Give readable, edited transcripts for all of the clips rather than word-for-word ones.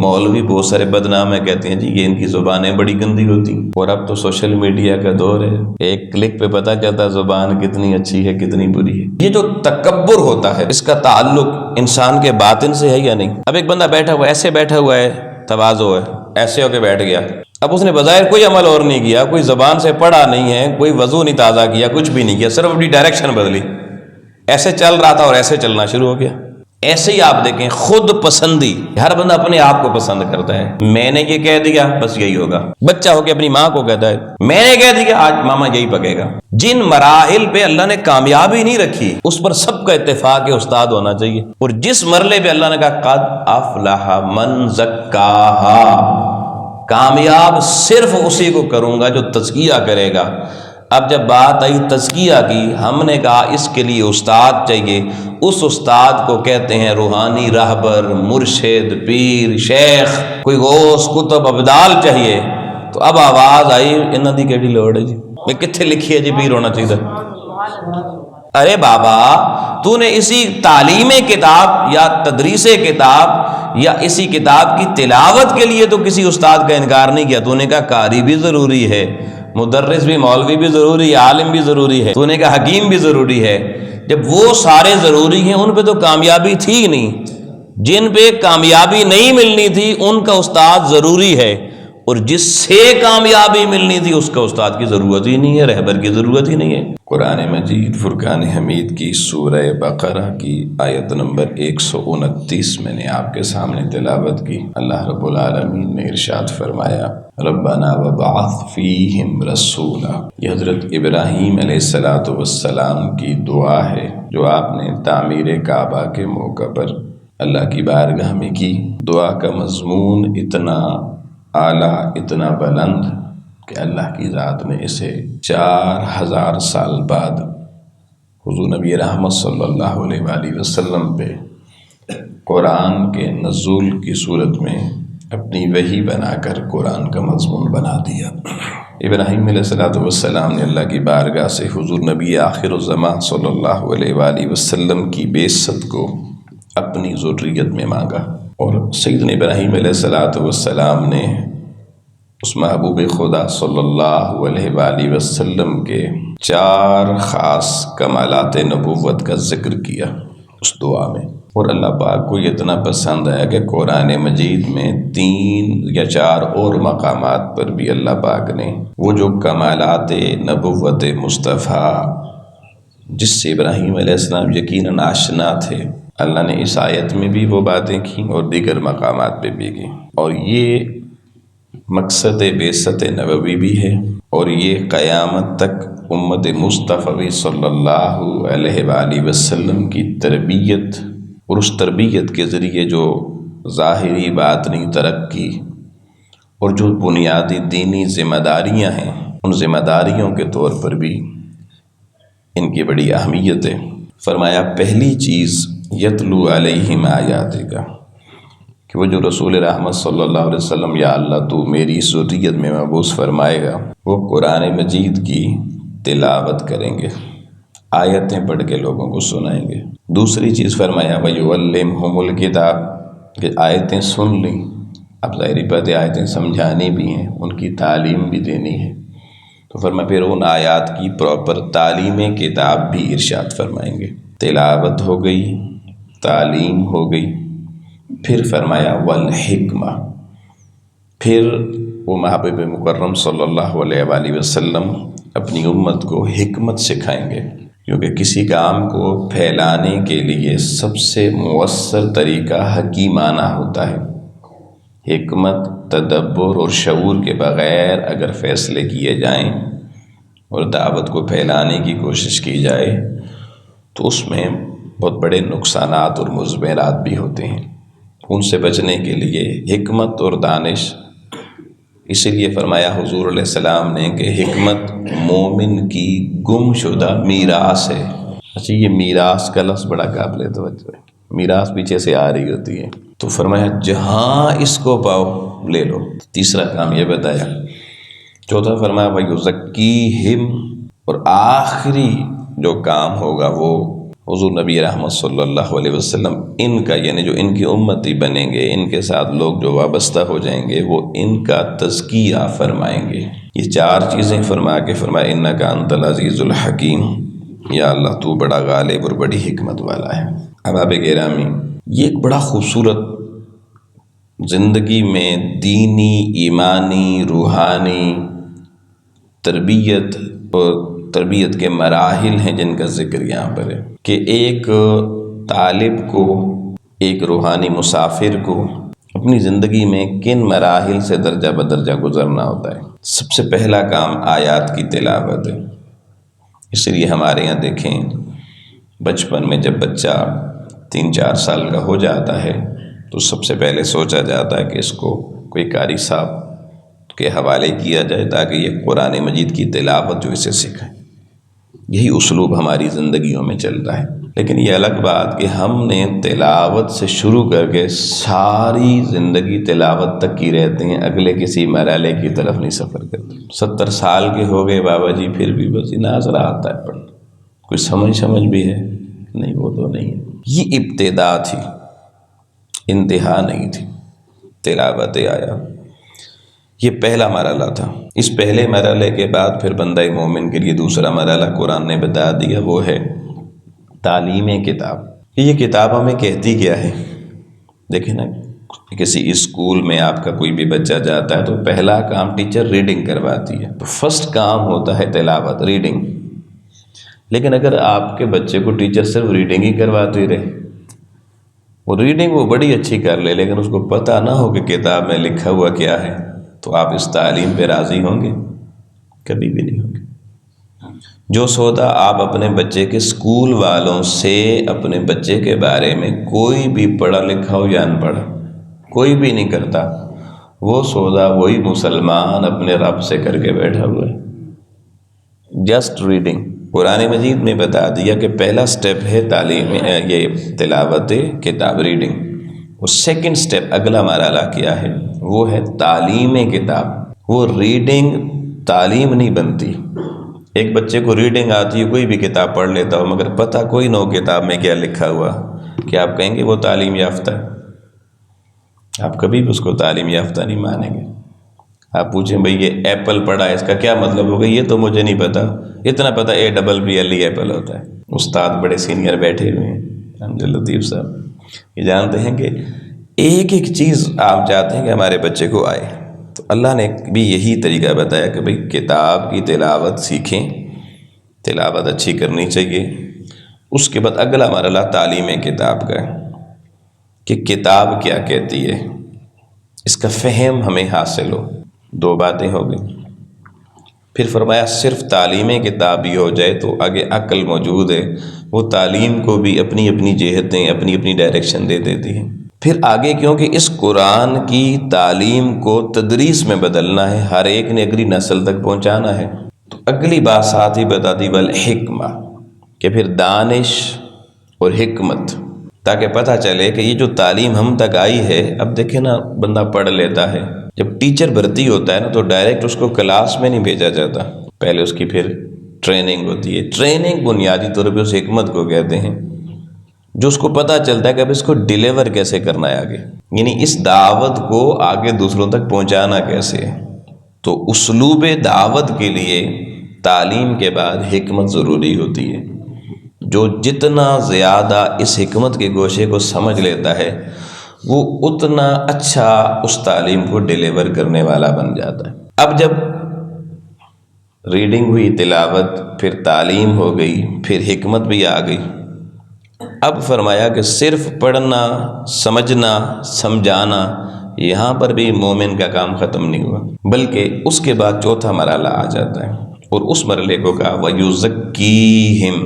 مولوی بہت سارے بدنام ہیں، کہتے ہیں جی یہ ان کی زبانیں بڑی گندی ہوتی ہیں، اور اب تو سوشل میڈیا کا دور ہے، ایک کلک پہ پتہ چلتا زبان کتنی اچھی ہے کتنی بری ہے۔ یہ جو تکبر ہوتا ہے اس کا تعلق انسان کے باطن سے ہے یا نہیں؟ اب ایک بندہ بیٹھا ہوا ہے، ایسے بیٹھا ہوا ہے، تواضع ہے، ایسے ہو کے بیٹھ گیا، اب اس نے بظاہر کوئی عمل اور نہیں کیا، کوئی زبان سے پڑھا نہیں ہے، کوئی وضو نہیں تازہ کیا، کچھ بھی نہیں کیا، صرف اپنی ڈائریکشن بدلی، ایسے چل رہا تھا اور ایسے چلنا شروع ہو گیا۔ ایسے ہی آپ دیکھیں خود پسندی، ہر بندہ اپنے آپ کو پسند کرتا ہے، میں نے یہ کہہ دیا بس یہی ہوگا۔ بچہ ہو کے اپنی ماں کو کہتا ہے میں نے کہہ دیا آج ماما یہی پکے گا۔ جن مراحل پہ اللہ نے کامیابی نہیں رکھی اس پر سب کا اتفاق استاد ہونا چاہیے، اور جس مرحلے پہ اللہ نے کہا قد افلح من زکاہا، کامیاب صرف اسی کو کروں گا جو تزکیہ کرے گا۔ اب جب بات آئی تزکیہ کی، ہم نے کہا اس کے لیے استاد چاہیے، اس استاد کو کہتے ہیں روحانی راہبر، مرشد، پیر، شیخ، کوئی غوث قطب ابدال چاہیے۔ تو اب آواز آئی انہاں دی کیڑی لوڑ ہے جی، میں کتنے لکھی ہے جی پیر ہونا چاہیے؟ ارے بابا تو نے اسی تعلیم کتاب یا تدریس کتاب یا اسی کتاب کی تلاوت کے لیے تو کسی استاد کا انکار نہیں کیا، تو نے کہا قاری بھی ضروری ہے، مدرس بھی، مولوی بھی ضروری ہے، عالم بھی ضروری ہے، تو نے کہا حکیم بھی ضروری ہے۔ جب وہ سارے ضروری ہیں ان پہ تو کامیابی تھی نہیں، جن پہ کامیابی نہیں ملنی تھی ان کا استاد ضروری ہے، اور جس سے کامیابی ملنی تھی اس کا استاد کی ضرورت ہی نہیں ہے، رہبر کی ضرورت ہی نہیں ہے۔ قرآن مجید فرقان حمید کی سورہ بقرہ کی آیت نمبر 129 میں نے آپ کے سامنے تلاوت کی۔ اللہ رب العالمین نے ارشاد فرمایا ربنا وبعث فیہم رسولا، یہ حضرت ابراہیم علیہ السلام کی دعا ہے جو آپ نے تعمیر کعبہ کے موقع پر اللہ کی بارگاہ میں کی۔ دعا کا مضمون اتنا اعلیٰ، اتنا بلند کہ اللہ کی ذات نے اسے 4000 سال بعد حضور نبی رحمت صلی اللہ علیہ وآلہ وسلم پہ قرآن کے نزول کی صورت میں اپنی وحی بنا کر قرآن کا مضمون بنا دیا۔ ابراہیم علیہ السلام نے اللہ کی بارگاہ سے حضور نبی آخر الزمان صلی اللہ علیہ وآلہ وسلم کی بعثت کو اپنی ذریت میں مانگا، اور سیدنا ابراہیم علیہ السلام نے اس محبوب خدا صلی اللہ علیہ وآلہ وسلم کے 4 خاص کمالات نبوت کا ذکر کیا اس دعا میں، اور اللہ پاک کو یہ اتنا پسند آیا کہ قرآن مجید میں 3 یا 4 اور مقامات پر بھی اللہ پاک نے وہ جو کمالات نبوت مصطفیٰ جس سے ابراہیم علیہ السلام یقیناً آشنا تھے، اللہ نے اس آیت میں بھی وہ باتیں کی اور دیگر مقامات پہ بھی کی، اور یہ مقصد بعثت نبوی بھی ہے، اور یہ قیامت تک امت مصطفی صلی اللہ علیہ وآلہ وسلم کی تربیت، اور اس تربیت کے ذریعے جو ظاہری باطنی ترقی اور جو بنیادی دینی ذمہ داریاں ہیں، ان ذمہ داریوں کے طور پر بھی ان کی بڑی اہمیت ہے۔ فرمایا پہلی چیز یتلو علیہم آیاتک، کہ وہ جو رسول رحمت صلی اللہ علیہ وسلم یا اللہ تو میری ذریت میں مبعوث فرمائے گا، وہ قرآن مجید کی تلاوت کریں گے، آیتیں پڑھ کے لوگوں کو سنائیں گے۔ دوسری چیز فرمایا وَيُعَلِّمْهُمُ الْكِتَابَ، کہ آیتیں سن لیں، اب ظاہری بات ہے آیتیں سمجھانی بھی ہیں، ان کی تعلیم بھی دینی ہے، تو فرمایا پھر ان آیات کی پراپر تعلیم کتاب بھی ارشاد فرمائیں گے۔ تلاوت ہو گئی، تعلیم ہو گئی، پھر فرمایا والحکمہ، پھر وہ محبوب مکرم صلی اللہ علیہ وآلہ وسلم اپنی امت کو حکمت سکھائیں گے، کیونکہ کسی کام کو پھیلانے کے لیے سب سے مؤثر طریقہ حکیمانہ ہوتا ہے۔ حکمت، تدبر اور شعور کے بغیر اگر فیصلے کیے جائیں اور دعوت کو پھیلانے کی کوشش کی جائے تو اس میں بہت بڑے نقصانات اور مضمرات بھی ہوتے ہیں۔ ان سے بچنے کے لیے حکمت اور دانش، اسی لیے فرمایا حضور علیہ السلام نے کہ حکمت مومن کی گم شدہ میراث ہے۔ اچھا، یہ میراث کا لفظ بڑا قابل توجہ ہے، میراث پیچھے سے آ رہی ہوتی ہے، تو فرمایا جہاں اس کو پاؤ لے لو۔ تیسرا کام یہ بتایا۔ چوتھا فرمایا وَيُزَكِّيهِمْ، اور آخری جو کام ہوگا وہ حضور نبی رحمت صلی اللہ علیہ وسلم ان کا یعنی جو ان کی امتی بنیں گے، ان کے ساتھ لوگ جو وابستہ ہو جائیں گے، وہ ان کا تزکیہ فرمائیں گے۔ یہ چار چیزیں فرما کے فرمائے انکا انت العزیز الحکیم، یا اللہ تو بڑا غالب اور بڑی حکمت والا ہے۔ احباب گرامی، یہ ایک بڑا خوبصورت زندگی میں دینی، ایمانی، روحانی تربیت اور تربیت کے مراحل ہیں جن کا ذکر یہاں پر ہے، کہ ایک طالب کو، ایک روحانی مسافر کو اپنی زندگی میں کن مراحل سے درجہ بدرجہ گزرنا ہوتا ہے۔ سب سے پہلا کام آیات کی تلاوت ہے۔ اس لیے ہمارے یہاں دیکھیں، بچپن میں جب بچہ 3-4 سال کا ہو جاتا ہے تو سب سے پہلے سوچا جاتا ہے کہ اس کو کوئی قاری صاحب کے حوالے کیا جائے تاکہ یہ قرآن مجید کی تلاوت جو اسے سکھائے۔ یہی اسلوب ہماری زندگیوں میں چلتا ہے، لیکن یہ الگ بات کہ ہم نے تلاوت سے شروع کر کے ساری زندگی تلاوت تک کی رہتے ہیں، اگلے کسی مرحلے کی طرف نہیں سفر کرتے۔ 70 سال کے ہو گئے بابا جی، پھر بھی بس ناظرہ آتا ہے پڑھنا، کوئی سمجھ بھی ہے نہیں، وہ تو نہیں ہے۔ یہ ابتدا تھی، انتہا نہیں تھی تلاوت آیات۔ یہ پہلا مرحلہ تھا۔ اس پہلے مرحلے کے بعد پھر بندہ مومن کے لیے دوسرا مرحلہ قرآن نے بتا دیا، وہ ہے تعلیم کتاب۔ یہ کتاب ہمیں کہتی کیا ہے؟ دیکھیں نا، کسی اسکول میں آپ کا کوئی بھی بچہ جاتا ہے تو پہلا کام ٹیچر ریڈنگ کرواتی ہے، تو فرسٹ کام ہوتا ہے تلاوت، ریڈنگ۔ لیکن اگر آپ کے بچے کو ٹیچر صرف ریڈنگ ہی کرواتی رہے، وہ ریڈنگ وہ بڑی اچھی کر لے لیکن اس کو پتہ نہ ہو کہ کتاب میں لکھا ہوا کیا ہے، تو آپ اس تعلیم پہ راضی ہوں گے؟ کبھی بھی نہیں ہوں گے۔ جو سودا آپ اپنے بچے کے اسکول والوں سے اپنے بچے کے بارے میں کوئی بھی پڑھا لکھا ہو یا ان پڑھا کوئی بھی نہیں کرتا، وہ سودا وہی مسلمان اپنے رب سے کر کے بیٹھا ہوا ہے۔ Just reading. قرآن مجید نے بتا دیا کہ پہلا سٹیپ ہے تعلیم، یہ تلاوت کتاب، ریڈنگ۔ اور سیکنڈ سٹیپ، اگلا مرحلہ کیا ہے؟ وہ ہے تعلیم کتاب۔ وہ ریڈنگ تعلیم نہیں بنتی۔ ایک بچے کو ریڈنگ آتی ہے، کوئی بھی کتاب پڑھ لیتا ہو، مگر پتہ کوئی نہ ہو کتاب میں کیا لکھا ہوا، کہ آپ کہیں گے وہ تعلیم یافتہ ہے؟ آپ کبھی بھی اس کو تعلیم یافتہ نہیں مانیں گے۔ آپ پوچھیں بھئی یہ ایپل پڑھا ہے، اس کا کیا مطلب ہوگا؟ یہ تو مجھے نہیں پتا، اتنا پتا APPLE ایپل ہوتا ہے۔ استاد بڑے سینئر بیٹھے ہوئے ہیں، عبد اللطیف صاحب، یہ جانتے ہیں کہ ایک ایک چیز آپ چاہتے ہیں کہ ہمارے بچے کو آئے، تو اللہ نے بھی یہی طریقہ بتایا کہ بھئی کتاب کی تلاوت سیکھیں، تلاوت اچھی کرنی چاہیے۔ اس کے بعد اگلا مرحلہ تعلیم کتاب کا ہے کہ کتاب کیا کہتی ہے، اس کا فہم ہمیں حاصل ہو۔ 2 باتیں ہو گئی۔ پھر فرمایا صرف تعلیم کتاب ہی ہو جائے تو آگے عقل موجود ہے، وہ تعلیم کو بھی اپنی اپنی جہتیں، اپنی اپنی ڈائریکشن دے دیتی ہیں۔ پھر آگے کیونکہ اس قرآن کی تعلیم کو تدریس میں بدلنا ہے، ہر ایک نے اگلی نسل تک پہنچانا ہے، تو اگلی بات ساتھ ہی بتا دی والحکمہ، کہ پھر دانش اور حکمت، تاکہ پتہ چلے کہ یہ جو تعلیم ہم تک آئی ہے، اب دیکھیں نا بندہ پڑھ لیتا ہے، جب ٹیچر بھرتی ہوتا ہے نا تو ڈائریکٹ اس کو کلاس میں نہیں بھیجا جاتا، پہلے اس کی پھر ٹریننگ ہوتی ہے۔ ٹریننگ بنیادی طور پہ اس حکمت کو کہتے ہیں، جو اس کو پتہ چلتا ہے کہ اب اس کو ڈیلیور کیسے کرنا ہے آگے، یعنی اس دعوت کو آگے دوسروں تک پہنچانا کیسے ہے۔ تو اسلوب دعوت کے لیے تعلیم کے بعد حکمت ضروری ہوتی ہے۔ جو جتنا زیادہ اس حکمت کے گوشے کو سمجھ لیتا ہے، وہ اتنا اچھا اس تعلیم کو ڈیلیور کرنے والا بن جاتا ہے۔ اب جب ریڈنگ ہوئی، تلاوت، پھر تعلیم ہو گئی، پھر حکمت بھی آ گئی، اب فرمایا کہ صرف پڑھنا، سمجھنا، سمجھانا، یہاں پر بھی مومن کا کام ختم نہیں ہوا، بلکہ اس کے بعد چوتھا مرحلہ آ جاتا ہے، اور اس مرحلے کو کہا وَيُزَكِّيهِمْ۔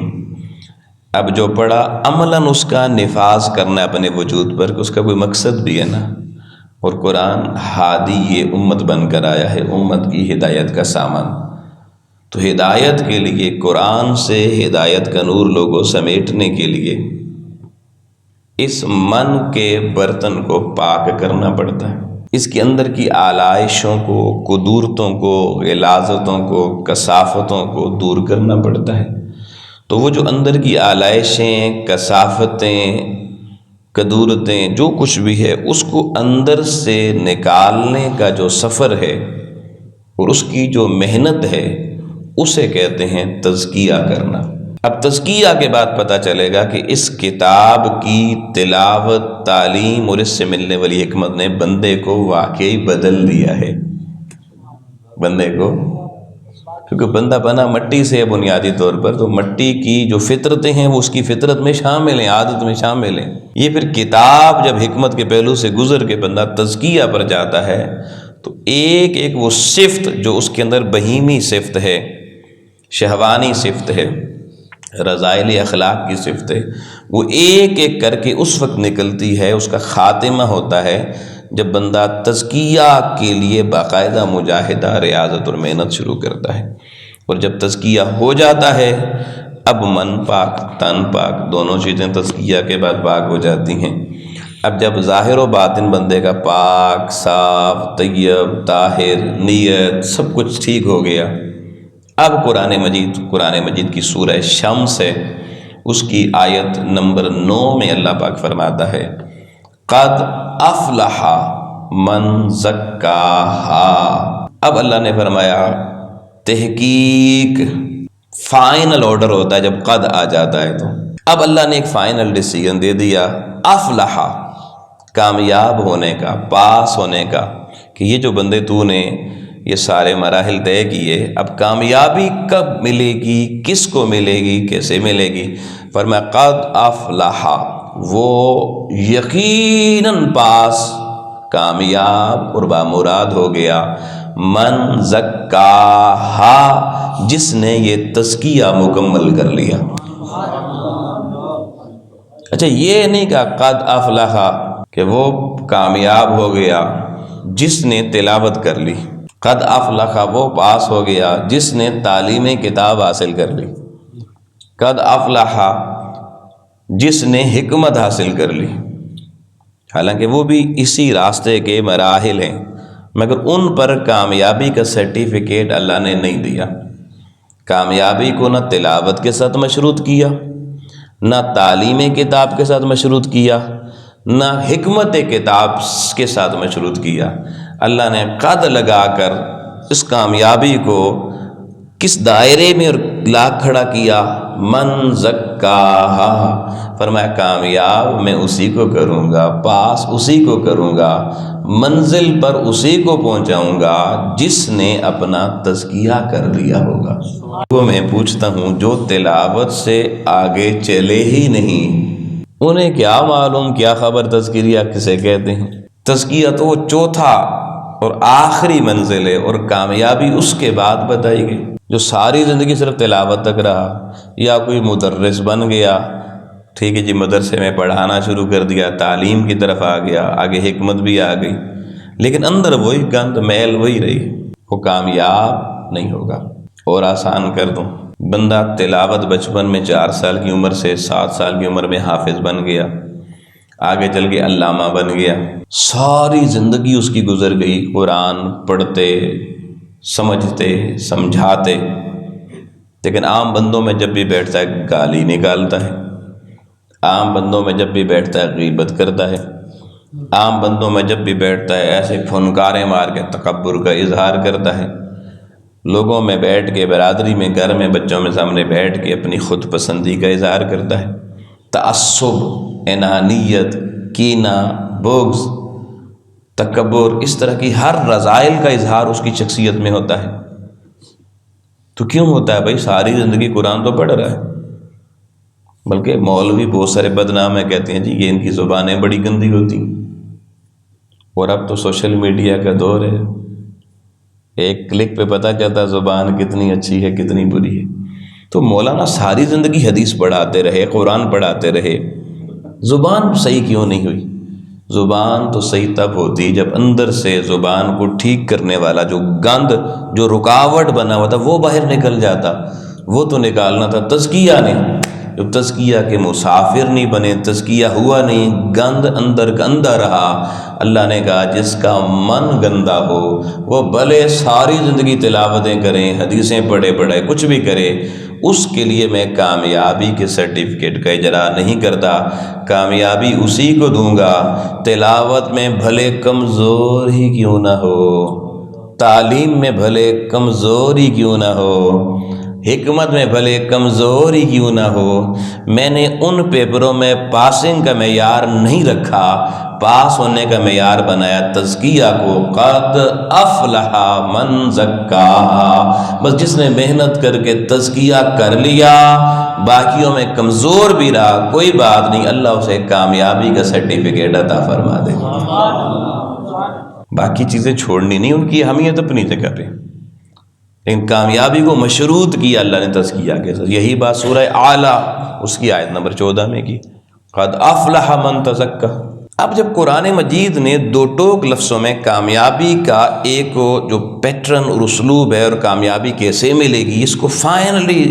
اب جو پڑھا عملاً اس کا نفاذ کرنا اپنے وجود پر، کہ اس کا کوئی مقصد بھی ہے نا، اور قرآن ہادی یہ امت بن کر آیا ہے، امت کی ہدایت کا سامان۔ تو ہدایت کے لیے، قرآن سے ہدایت کا نور لوگوں سمیٹنے کے لیے اس من کے برتن کو پاک کرنا پڑتا ہے، اس کے اندر کی آلائشوں کو، قدورتوں کو، غلاظتوں کو، کثافتوں کو دور کرنا پڑتا ہے۔ تو وہ جو اندر کی آلائشیں، کثافتیں، کدورتیں، جو کچھ بھی ہے، اس کو اندر سے نکالنے کا جو سفر ہے اور اس کی جو محنت ہے، اسے کہتے ہیں تزکیہ کرنا۔ اب تزکیہ کے بعد پتہ چلے گا کہ اس کتاب کی تلاوت، تعلیم اور اس سے ملنے والی حکمت نے بندے کو واقعی بدل دیا ہے۔ بندے کو، کیونکہ بندہ بنا مٹی سے ہے بنیادی طور پر، تو مٹی کی جو فطرتیں ہیں وہ اس کی فطرت میں شامل ہیں، عادت میں شامل ہیں۔ یہ پھر کتاب جب حکمت کے پہلو سے گزر کے بندہ تزکیہ پر جاتا ہے تو ایک ایک وہ صفت جو اس کے اندر بہیمی صفت ہے، شہوانی صفت ہے، رذائل اخلاق کی صفت ہے، وہ ایک ایک کر کے اس وقت نکلتی ہے، اس کا خاتمہ ہوتا ہے جب بندہ تزکیہ کے لیے باقاعدہ مجاہدہ، ریاضت اور محنت شروع کرتا ہے۔ اور جب تزکیہ ہو جاتا ہے، اب من پاک، تن پاک، دونوں چیزیں تزکیہ کے بعد پاک ہو جاتی ہیں۔ اب جب ظاہر و باطن بندے کا پاک، صاف، طیب، طاہر، نیت سب کچھ ٹھیک ہو گیا، اب قرآن مجید کی سورہ شمس ہے، اس کی آیت نمبر 9 میں اللہ پاک فرماتا ہے قد افلح من زکاہا۔ اب اللہ نے فرمایا تحقیق، فائنل آرڈر ہوتا ہے جب قد آ جاتا ہے، تو اب اللہ نے ایک فائنل ڈیسیژن دے دیا، افلح، کامیاب ہونے کا، پاس ہونے کا، کہ یہ جو بندے تو نے یہ سارے مراحل طے کیے، اب کامیابی کب ملے گی، کس کو ملے گی، کیسے ملے گی؟ فرمایا قد افلح، وہ یقیناً پاس، کامیاب اور بامراد ہو گیا، من زکاہا، جس نے یہ تزکیہ مکمل کر لیا۔ اچھا، یہ نہیں کہا قد افلح کہ وہ کامیاب ہو گیا جس نے تلاوت کر لی، قد افلح وہ پاس ہو گیا جس نے تعلیم کتاب حاصل کر لی، قد افلح جس نے حکمت حاصل کر لی۔ حالانکہ وہ بھی اسی راستے کے مراحل ہیں، مگر ان پر کامیابی کا سرٹیفکیٹ اللہ نے نہیں دیا۔ کامیابی کو نہ تلاوت کے ساتھ مشروط کیا، نہ تعلیم کتاب کے ساتھ مشروط کیا، نہ حکمت کتاب کے ساتھ مشروط کیا۔ اللہ نے قد لگا کر اس کامیابی کو کس دائرے میں لا کھڑا کیا؟ من زکاہا، فرمایا کامیاب میں اسی کو کروں گا، پاس اسی کو کروں گا، منزل پر اسی کو پہنچاؤں گا جس نے اپنا تزکیہ کر لیا ہوگا۔ وہ میں پوچھتا ہوں جو تلاوت سے آگے چلے ہی نہیں، انہیں کیا معلوم کیا خبر تزکیہ کسے کہتے ہیں؟ تزکیہ تو وہ چوتھا اور آخری منزل ہے، اور کامیابی اس کے بعد بتائی گئی۔ جو ساری زندگی صرف تلاوت تک رہا، یا کوئی مدرس بن گیا، ٹھیک ہے جی، مدرسے میں پڑھانا شروع کر دیا، تعلیم کی طرف آ گیا، آگے حکمت بھی آ گئی، لیکن اندر وہی گند میل وہی رہی، وہ کامیاب نہیں ہوگا۔ اور آسان کر دوں، بندہ تلاوت بچپن میں 4 سال کی عمر سے 7 سال کی عمر میں حافظ بن گیا، آگے چل کے علامہ بن گیا، ساری زندگی اس کی گزر گئی قرآن پڑھتے، سمجھتے، سمجھاتے، لیکن عام بندوں میں جب بھی بیٹھتا ہے گالی نکالتا ہے، عام بندوں میں جب بھی بیٹھتا ہے غیبت کرتا ہے، عام بندوں میں جب بھی بیٹھتا ہے ایسے پھنکاریں مار کے تکبر کا اظہار کرتا ہے، لوگوں میں بیٹھ کے، برادری میں، گھر میں، بچوں میں سامنے بیٹھ کے اپنی خود پسندی کا اظہار کرتا ہے، تعصب، انانیت، کینہ، بغض، تکبر، اس طرح کی ہر رذائل کا اظہار اس کی شخصیت میں ہوتا ہے۔ تو کیوں ہوتا ہے بھائی؟ ساری زندگی قرآن تو پڑھ رہا ہے، بلکہ مولوی بہت سارے بدنام ہیں، کہتے ہیں جی یہ ان کی زبانیں بڑی گندی ہوتی ہیں، اور اب تو سوشل میڈیا کا دور ہے، ایک کلک پہ پتہ چلتا زبان کتنی اچھی ہے کتنی بری ہے۔ تو مولانا ساری زندگی حدیث پڑھاتے رہے، قرآن پڑھاتے رہے، زبان صحیح کیوں نہیں ہوئی؟ زبان تو صحیح تب ہوتی جب اندر سے زبان کو ٹھیک کرنے والا جو گند، جو رکاوٹ بنا ہوا تھا وہ باہر نکل جاتا، وہ تو نکالنا تھا، تزکیہ نہیں۔ جب تزکیہ کے مسافر نہیں بنے، تزکیہ ہوا نہیں، گند اندر گندا رہا، اللہ نے کہا جس کا من گندا ہو وہ بھلے ساری زندگی تلاوتیں کریں، حدیثیں پڑھے کچھ بھی کرے، اس کے لیے میں کامیابی کے سرٹیفکیٹ کا اجرا نہیں کرتا، کامیابی اسی کو دوں گا تلاوت میں بھلے کمزور ہی کیوں نہ ہو، تعلیم میں بھلے کمزور ہی کیوں نہ ہو، حکمت میں بھلے کمزور ہی کیوں نہ ہو۔ میں نے ان پیپروں میں پاسنگ کا معیار نہیں رکھا، پاس ہونے کا معیار بنایا تزکیہ کو، قد افلح من زکاہا، بس جس نے محنت کر کے تزکیہ کر لیا، باقیوں میں کمزور بھی رہا، کوئی بات نہیں، اللہ اسے کامیابی کا سرٹیفکیٹ عطا فرما دے۔ باقی چیزیں چھوڑنی نہیں، ان کی اہمیت اپنی جگہ پہ، لیکن کامیابی کو مشروط کیا اللہ نے تزکیہ کے ساتھ۔ یہی بات سورہ اعلیٰ اس کی آیت نمبر 14 میں کی، قد افلح من تزکا۔ اب جب قرآن مجید نے دو ٹوک لفظوں میں کامیابی کا ایک جو پیٹرن اور اسلوب ہے اور کامیابی کیسے ملے گی، اس کو فائنلی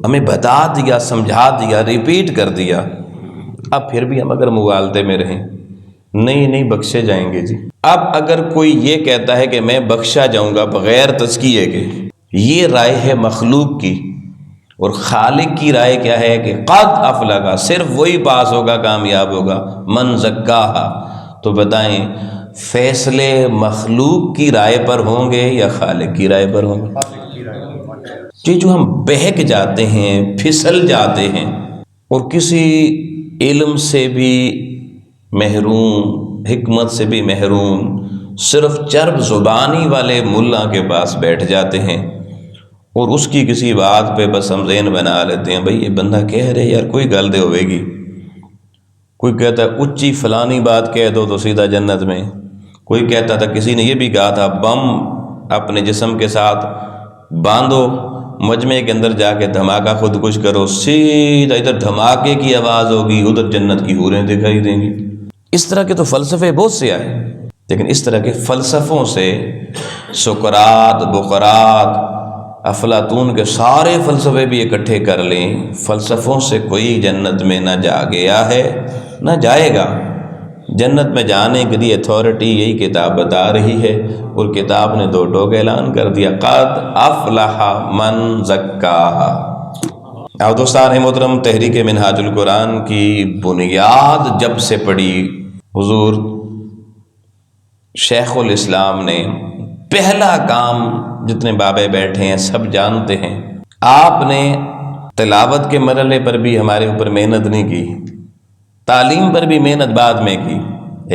ہمیں بتا دیا، سمجھا دیا، ریپیٹ کر دیا، اب پھر بھی ہم اگر مغالطے میں رہیں، نہیں بخشے جائیں گے جی۔ اب اگر کوئی یہ کہتا ہے کہ میں بخشا جاؤں گا بغیر تزکیے کے، یہ رائے ہے مخلوق کی، اور خالق کی رائے کیا ہے کہ قد افلح، صرف وہی پاس ہوگا، کامیاب ہوگا، من زکاہا۔ تو بتائیں فیصلے مخلوق کی رائے پر ہوں گے یا خالق کی رائے پر ہوں گے؟ جی جو ہم بہک جاتے ہیں، پھسل جاتے ہیں، اور کسی علم سے بھی محروم، حکمت سے بھی محروم، صرف چرب زبانی والے ملا کے پاس بیٹھ جاتے ہیں، اور اس کی کسی بات پہ بس ہم ذہن بنا لیتے ہیں، بھئی یہ بندہ کہہ رہے یار کوئی گل دے ہوئے گی، کوئی کہتا ہے اچھی فلانی بات کہہ دو تو سیدھا جنت میں، کوئی کہتا تھا، کسی نے یہ بھی کہا تھا بم اپنے جسم کے ساتھ باندھو، مجمع کے اندر جا کے دھماکہ خودکش کرو، سیدھا ادھر دھماکے کی آواز ہوگی، ادھر جنت کی حوریں دکھائی دیں گی۔ اس طرح کے تو فلسفے بہت سے آئے، لیکن اس طرح کے فلسفوں سے سقراط، بقراط، افلاطون کے سارے فلسفے بھی اکٹھے کر لیں، فلسفوں سے کوئی جنت میں نہ جا گیا ہے نہ جائے گا۔ جنت میں جانے کے لیے اتھارٹی یہی کتاب بتا رہی ہے، اور کتاب نے دو ٹوک اعلان کر دیا، قد افلح من زکاہا۔ اور دوستان محترم، تحریک منہاج القرآن کی بنیاد جب سے پڑی، حضور شیخ الاسلام نے پہلا کام، جتنے بابے بیٹھے ہیں سب جانتے ہیں، آپ نے تلاوت کے مرحلے پر بھی ہمارے اوپر محنت نہیں کی، تعلیم پر بھی محنت بعد میں کی،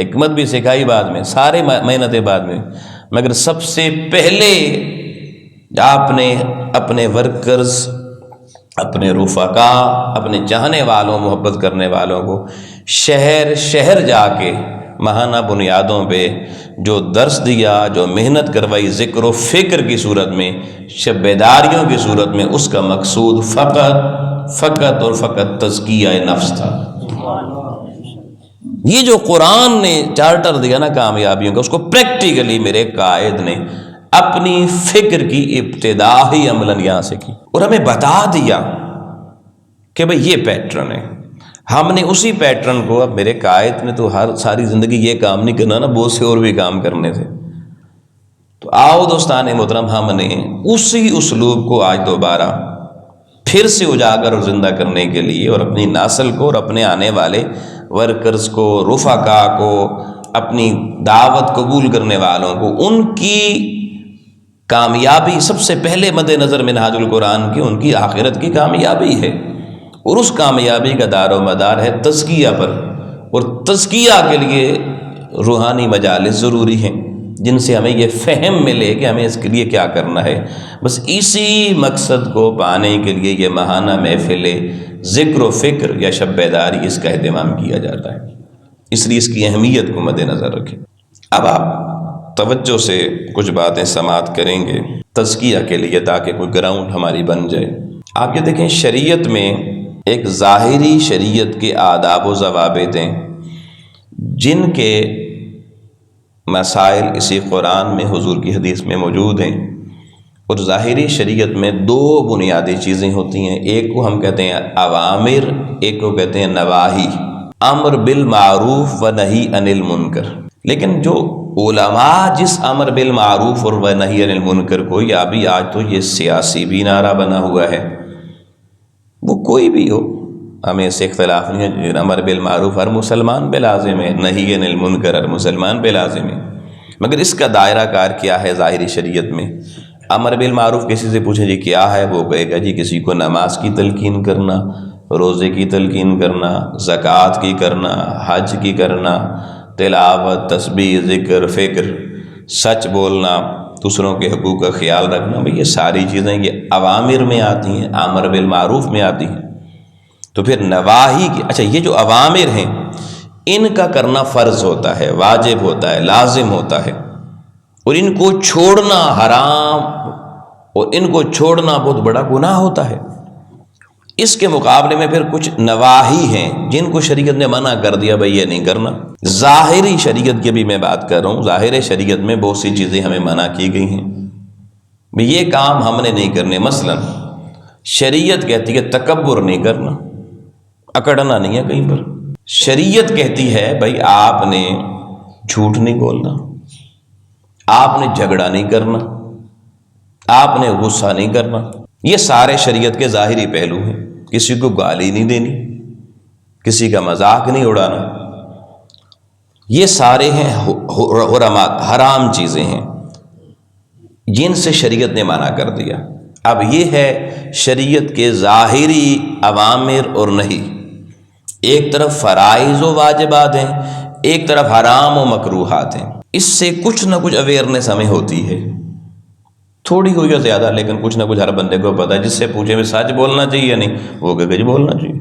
حکمت بھی سکھائی بعد میں، سارے محنتیں بعد میں، مگر سب سے پہلے آپ نے اپنے ورکرز، اپنے رفقا، اپنے چاہنے والوں، محبت کرنے والوں کو شہر شہر جا کے ماہانہ بنیادوں پہ جو درس دیا، جو محنت کروائی ذکر و فکر کی صورت میں، شب بیداریوں کی صورت میں، اس کا مقصود فقط اور فقط تزکیہ نفس تھا۔ یہ جو قرآن نے چارٹر دیا نا کامیابیوں کا، اس کو پریکٹیکلی میرے قائد نے اپنی فکر کی ابتدا ہی عملاً یہاں سے کی، اور ہمیں بتا دیا کہ بھئی یہ پیٹرن ہے۔ ہم نے اسی پیٹرن کو، اب میرے قائد نے تو ساری زندگی یہ کام نہیں کرنا نا، بہت سے اور بھی کام کرنے تھے، تو آؤ دوستان محترم، ہم نے اسی اسلوب کو آج دوبارہ پھر سے اجاگر اور زندہ کرنے کے لیے، اور اپنی نسل کو اور اپنے آنے والے ورکرز کو، رفقا کو، اپنی دعوت قبول کرنے والوں کو، ان کی کامیابی سب سے پہلے مد نظر منہاج القرآن کی ان کی آخرت کی کامیابی ہے، اور اس کامیابی کا دار و مدار ہے تزکیہ پر، اور تزکیہ کے لیے روحانی مجالس ضروری ہیں، جن سے ہمیں یہ فہم ملے کہ ہمیں اس کے لیے کیا کرنا ہے۔ بس اسی مقصد کو پانے کے لیے یہ ماہانہ محفل ذکر و فکر یا شب بیداری، اس کا اہتمام کیا جاتا ہے، اس لیے اس کی اہمیت کو مد نظر رکھیں۔ اب آپ توجہ سے کچھ باتیں سماعت کریں گے تزکیہ کے لیے، تاکہ کوئی گراؤنڈ ہماری بن جائے۔ آپ یہ دیکھیں، شریعت میں ایک ظاہری شریعت کے آداب و ضوابط ہیں، جن کے مسائل اسی قرآن میں، حضور کی حدیث میں موجود ہیں، اور ظاہری شریعت میں دو بنیادی چیزیں ہوتی ہیں، ایک کو ہم کہتے ہیں اوامر، ایک کو کہتے ہیں نواہی، امر بالمعروف و نہی عن المنکر۔ لیکن جو علماء جس امر بالمعروف اور نہی عن المنکر کو، یا بھی آج تو یہ سیاسی بھی نعرہ بنا ہوا ہے، وہ کوئی بھی ہو، ہمیں اس سے اختلاف نہیں ہے، امر بالمعروف ہر مسلمان پہ لازم ہے، نہی عن المنکر ہر مسلمان پہ لازم ہے، مگر اس کا دائرہ کار کیا ہے ظاہری شریعت میں؟ امر بالمعروف کسی سے پوچھیں جی کیا ہے، وہ کہے گا جی کسی کو نماز کی تلقین کرنا، روزے کی تلقین کرنا، زکوٰۃ کی کرنا، حج کی کرنا، تلاوت، تسبیح، ذکر، فکر، سچ بولنا، دوسروں کے حقوق کا خیال رکھنا، بھئی یہ ساری چیزیں یہ اوامر میں آتی ہیں، امر بالمعروف میں آتی ہیں۔ تو پھر نواہی کی، اچھا یہ جو اوامر ہیں ان کا کرنا فرض ہوتا ہے، واجب ہوتا ہے، لازم ہوتا ہے، اور ان کو چھوڑنا حرام اور ان کو چھوڑنا بہت بڑا گناہ ہوتا ہے۔ اس کے مقابلے میں پھر کچھ نواہی ہیں جن کو شریعت نے منع کر دیا، بھئی یہ نہیں کرنا۔ ظاہری شریعت کی بھی میں بات کر رہا ہوں، ظاہر شریعت میں بہت سی چیزیں ہمیں منع کی گئی ہیں، بھئی یہ کام ہم نے نہیں کرنے۔ مثلا شریعت کہتی ہے تکبر نہیں کرنا، اکڑنا نہیں ہے کہیں پر۔ شریعت کہتی ہے بھئی آپ نے جھوٹ نہیں بولنا، آپ نے جھگڑا نہیں کرنا، آپ نے غصہ نہیں کرنا۔ یہ سارے شریعت کے ظاہری پہلو ہیں، کسی کو گالی نہیں دینی، کسی کا مذاق نہیں اڑانا، یہ سارے ہیں حرمات، حرام چیزیں ہیں جن سے شریعت نے منع کر دیا۔ اب یہ ہے شریعت کے ظاہری اوامر اور نہی، ایک طرف فرائض و واجبات ہیں، ایک طرف حرام و مکروہات ہیں۔ اس سے کچھ نہ کچھ اویئرنیس ہمیں ہوتی ہے، تھوڑی ہو یا زیادہ، لیکن کچھ نہ کچھ ہر بندے کو پتہ ہے۔ جس سے پوچھے میں سچ بولنا چاہیے یا نہیں، وہ کہے گا جی بولنا چاہیے۔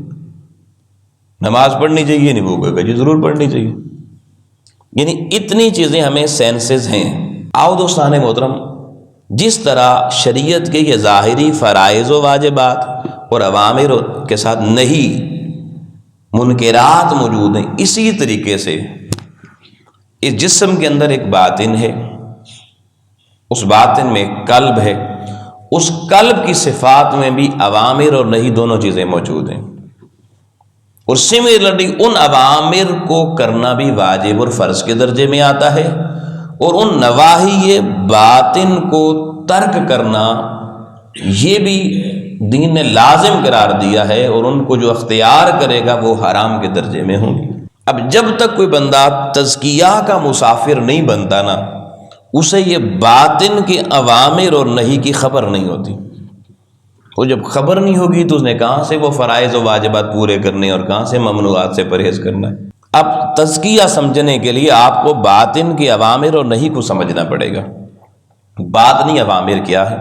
نماز پڑھنی چاہیے نہیں، وہ کہے گا جی ضرور پڑھنی چاہیے۔ یعنی اتنی چیزیں ہمیں سینسز ہیں۔ آؤ دوستان محترم، جس طرح شریعت کے یہ ظاہری فرائض و واجبات اور اوامر کے ساتھ نہیں منکرات موجود ہیں، اسی طریقے سے اس جسم کے اندر ایک باطن ہے، اس باطن میں ایک قلب ہے، اس قلب کی صفات میں بھی اوامر اور نہی دونوں چیزیں موجود ہیں، اور سملرلی ان اوامر کو کرنا بھی واجب اور فرض کے درجے میں آتا ہے، اور ان نواہی باطن کو ترک کرنا یہ بھی دین نے لازم قرار دیا ہے، اور ان کو جو اختیار کرے گا وہ حرام کے درجے میں ہوں گے۔ اب جب تک کوئی بندہ تزکیہ کا مسافر نہیں بنتا نا، اسے یہ باطن کے اوامر اور نہی کی خبر نہیں ہوتی۔ وہ جب خبر نہیں ہوگی تو اس نے کہاں سے وہ فرائض و واجبات پورے کرنے اور کہاں سے ممنوعات سے پرہیز کرنا ہے۔ اب تزکیہ سمجھنے کے لیے آپ کو باطن کے اوامر اور نہی کو سمجھنا پڑے گا۔ باطنی اوامر کیا ہے؟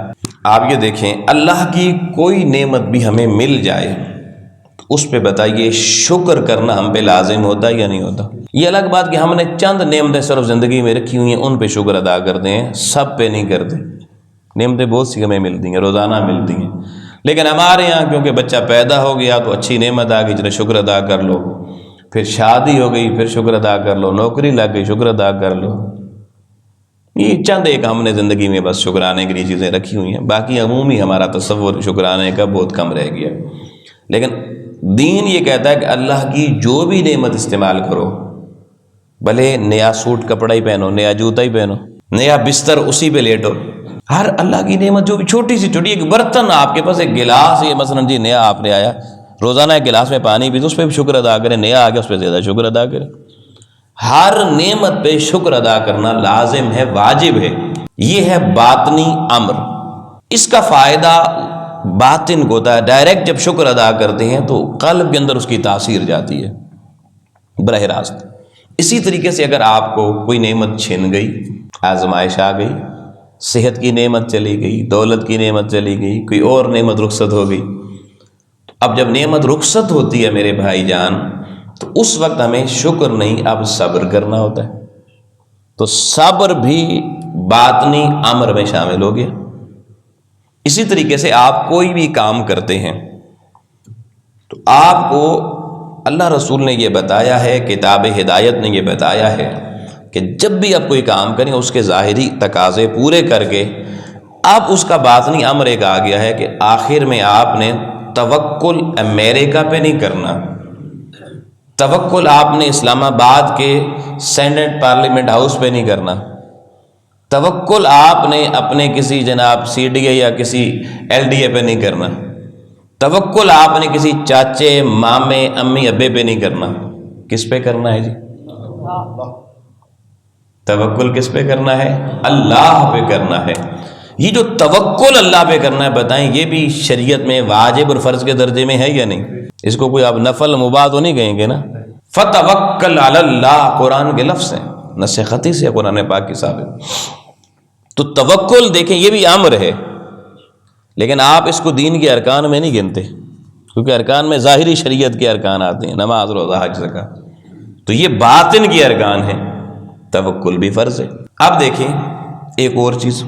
آپ یہ دیکھیں، اللہ کی کوئی نعمت بھی ہمیں مل جائے تو اس پہ بتائیے شکر کرنا ہم پہ لازم ہوتا ہے یا نہیں ہوتا؟ یہ الگ بات کہ ہم نے چند نعمتیں صرف زندگی میں رکھی ہوئی ہیں ان پہ شکر ادا کرتے ہیں، سب پہ نہیں کرتے۔ نعمتیں بہت سی ہمیں ملتی ہیں، روزانہ ملتی ہیں، لیکن ہمارے یہاں کیونکہ بچہ پیدا ہو گیا تو اچھی نعمت آ گئی، چلے شکر ادا کر لو، پھر شادی ہو گئی پھر شکر ادا کر لو، نوکری لگ گئی شکر ادا کر لو۔ یہ چند ایک ہم نے زندگی میں بس شکرانے کے لیے چیزیں رکھی ہوئی ہیں، باقی عمومی ہمارا تصور شکرانے کا بہت کم رہ گیا۔ لیکن دین یہ کہتا ہے کہ اللہ کی جو بھی نعمت استعمال کرو، بھلے نیا سوٹ کپڑا ہی پہنو، نیا جوتا ہی پہنو، نیا بستر اسی پہ لیٹو، ہر اللہ کی نعمت جو بھی چھوٹی سی چھوٹی، ایک برتن آپ کے پاس، ایک گلاس، یہ مثلا جی نیا آپ نے آیا، روزانہ ایک گلاس میں پانی پی تو اس پہ بھی شکر ادا کریں، نیا آ گیا اس پہ زیادہ شکر ادا کریں۔ ہر نعمت پہ شکر ادا کرنا لازم ہے، واجب ہے۔ یہ ہے باطنی امر، اس کا فائدہ باطن کو ہوتا ہے۔ ڈائریکٹ جب شکر ادا کرتے ہیں تو قلب کے اندر اس کی تاثیر جاتی ہے براہ راست۔ اسی طریقے سے اگر آپ کو کوئی نعمت چھن گئی، آزمائش آ گئی، صحت کی نعمت چلی گئی، دولت کی نعمت چلی گئی، کوئی اور نعمت رخصت ہو گئی، اب جب نعمت رخصت ہوتی ہے میرے بھائی جان، تو اس وقت ہمیں شکر نہیں، اب صبر کرنا ہوتا ہے۔ تو صبر بھی باطنی امر میں شامل ہو گیا۔ اسی طریقے سے آپ کوئی بھی کام کرتے ہیں تو آپ کو اللہ رسول نے یہ بتایا ہے، کتاب ہدایت نے یہ بتایا ہے کہ جب بھی آپ کوئی کام کریں اس کے ظاہری تقاضے پورے کر کے اب اس کا باطنی امر ایک آ گیا ہے کہ آخر میں آپ نے توکل امریکہ پہ نہیں کرنا، توکل آپ نے اسلام آباد کے سینٹ پارلیمنٹ ہاؤس پہ نہیں کرنا، توکل آپ نے اپنے کسی جناب سی ڈی اے یا کسی ایل ڈی اے پہ نہیں کرنا، توکل آپ نے کسی چاچے مامے امی ابے پہ نہیں کرنا، کس پہ کرنا ہے جی؟ توکل کس پہ کرنا ہے؟ اللہ پہ کرنا ہے۔ یہ جو توکل اللہ پہ کرنا ہے، بتائیں یہ بھی شریعت میں واجب اور فرض کے درجے میں ہے یا نہیں؟ اس کو کوئی آپ نفل مباح تو نہیں کہیں گے نا؟ فتوکل علی اللہ قرآن کے لفظ ہیں، نص خطی سے قرآن پاک کی ثابت۔ تو توکل دیکھیں یہ بھی امر ہے، لیکن آپ اس کو دین کے ارکان میں نہیں گنتے، کیونکہ ارکان میں ظاہری شریعت کے ارکان آتے ہیں، نماز روزہ حج زکوٰۃ، تو یہ باطن کے ارکان ہیں، توکل بھی فرض ہے۔ اب دیکھیں ایک اور چیز،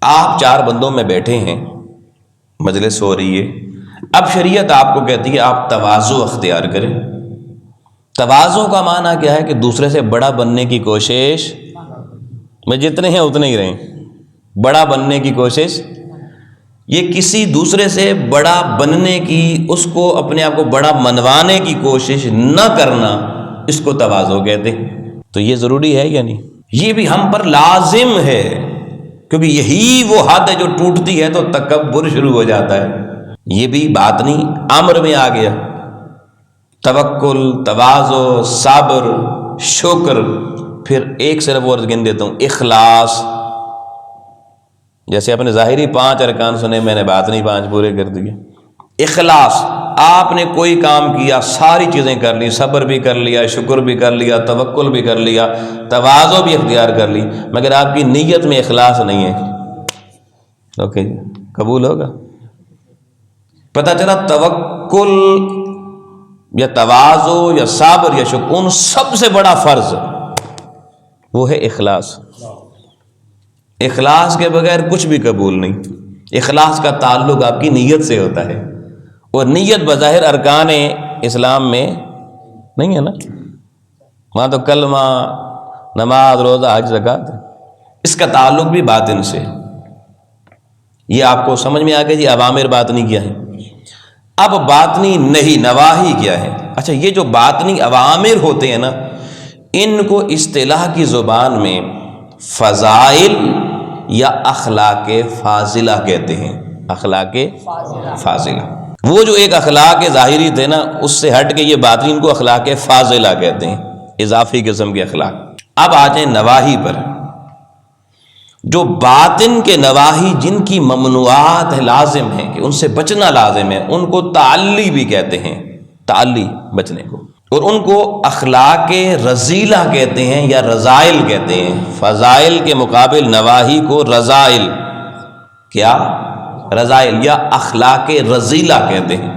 آپ 4 بندوں میں بیٹھے ہیں، مجلس ہو رہی ہے، اب شریعت آپ کو کہتی ہے آپ تواضع اختیار کریں۔ تواضع کا معنی کیا ہے؟ کہ دوسرے سے بڑا بننے کی کوشش، میں جتنے ہیں اتنے ہی رہیں، بڑا بننے کی کوشش، یہ کسی دوسرے سے بڑا بننے کی، اس کو اپنے آپ کو بڑا منوانے کی کوشش نہ کرنا، اس کو تواضع کہتے ہیں۔ تو یہ ضروری ہے یا نہیں؟ یہ بھی ہم پر لازم ہے، کیونکہ یہی وہ حد ہے جو ٹوٹتی ہے تو تکبر شروع ہو جاتا ہے۔ یہ بھی باطنی امر میں آ گیا، توکل، تواضع، صبر، شکر، پھر ایک صرف اور گن دیتا ہوں، اخلاص۔ جیسے اپنے ظاہری 5 ارکان سنے، میں نے باطنی 5 پورے کر دیے۔ اخلاص، آپ نے کوئی کام کیا، ساری چیزیں کر لی، صبر بھی کر لیا، شکر بھی کر لیا، توکل بھی کر لیا، تواضع بھی اختیار کر لی، مگر آپ کی نیت میں اخلاص نہیں ہے، اوکے جی، قبول ہوگا؟ پتہ چلا توکل یا تواضع یا صبر یا شکر، ان سب سے بڑا فرض وہ ہے اخلاص۔ اخلاص کے بغیر کچھ بھی قبول نہیں۔ اخلاص کا تعلق آپ کی نیت سے ہوتا ہے، اور نیت بظاہر ارکان اسلام میں نہیں ہے نا، وہاں تو کلمہ، نماز، روزہ، حج، زکوٰۃ، اس کا تعلق بھی باطن سے۔ یہ آپ کو سمجھ میں آ گیا جی اوامر باطنی کیا ہے؟ اب باطنی نہیں، نواہی کیا ہے؟ اچھا، یہ جو باطنی اوامر ہوتے ہیں نا، ان کو اصطلاح کی زبان میں فضائل یا اخلاق فاضلہ کہتے ہیں۔ اخلاق فاضلہ، وہ جو ایک اخلاق ظاہری تھے نا، اس سے ہٹ کے یہ باطنی، ان کو اخلاق فاضلہ کہتے ہیں، اضافی قسم کے اخلاق۔ اب آ جائیں نواہی پر، جو باطن کے نواہی جن کی ممنوعات ہے، لازم ہے کہ ان سے بچنا لازم ہے، ان کو تعلی بھی کہتے ہیں، تعلی بچنے کو، اور ان کو اخلاق رذیلہ کہتے ہیں یا رذائل کہتے ہیں۔ فضائل کے مقابل نواہی کو رذائل، کیا؟ رذائل یا اخلاق رذیلہ کہتے ہیں۔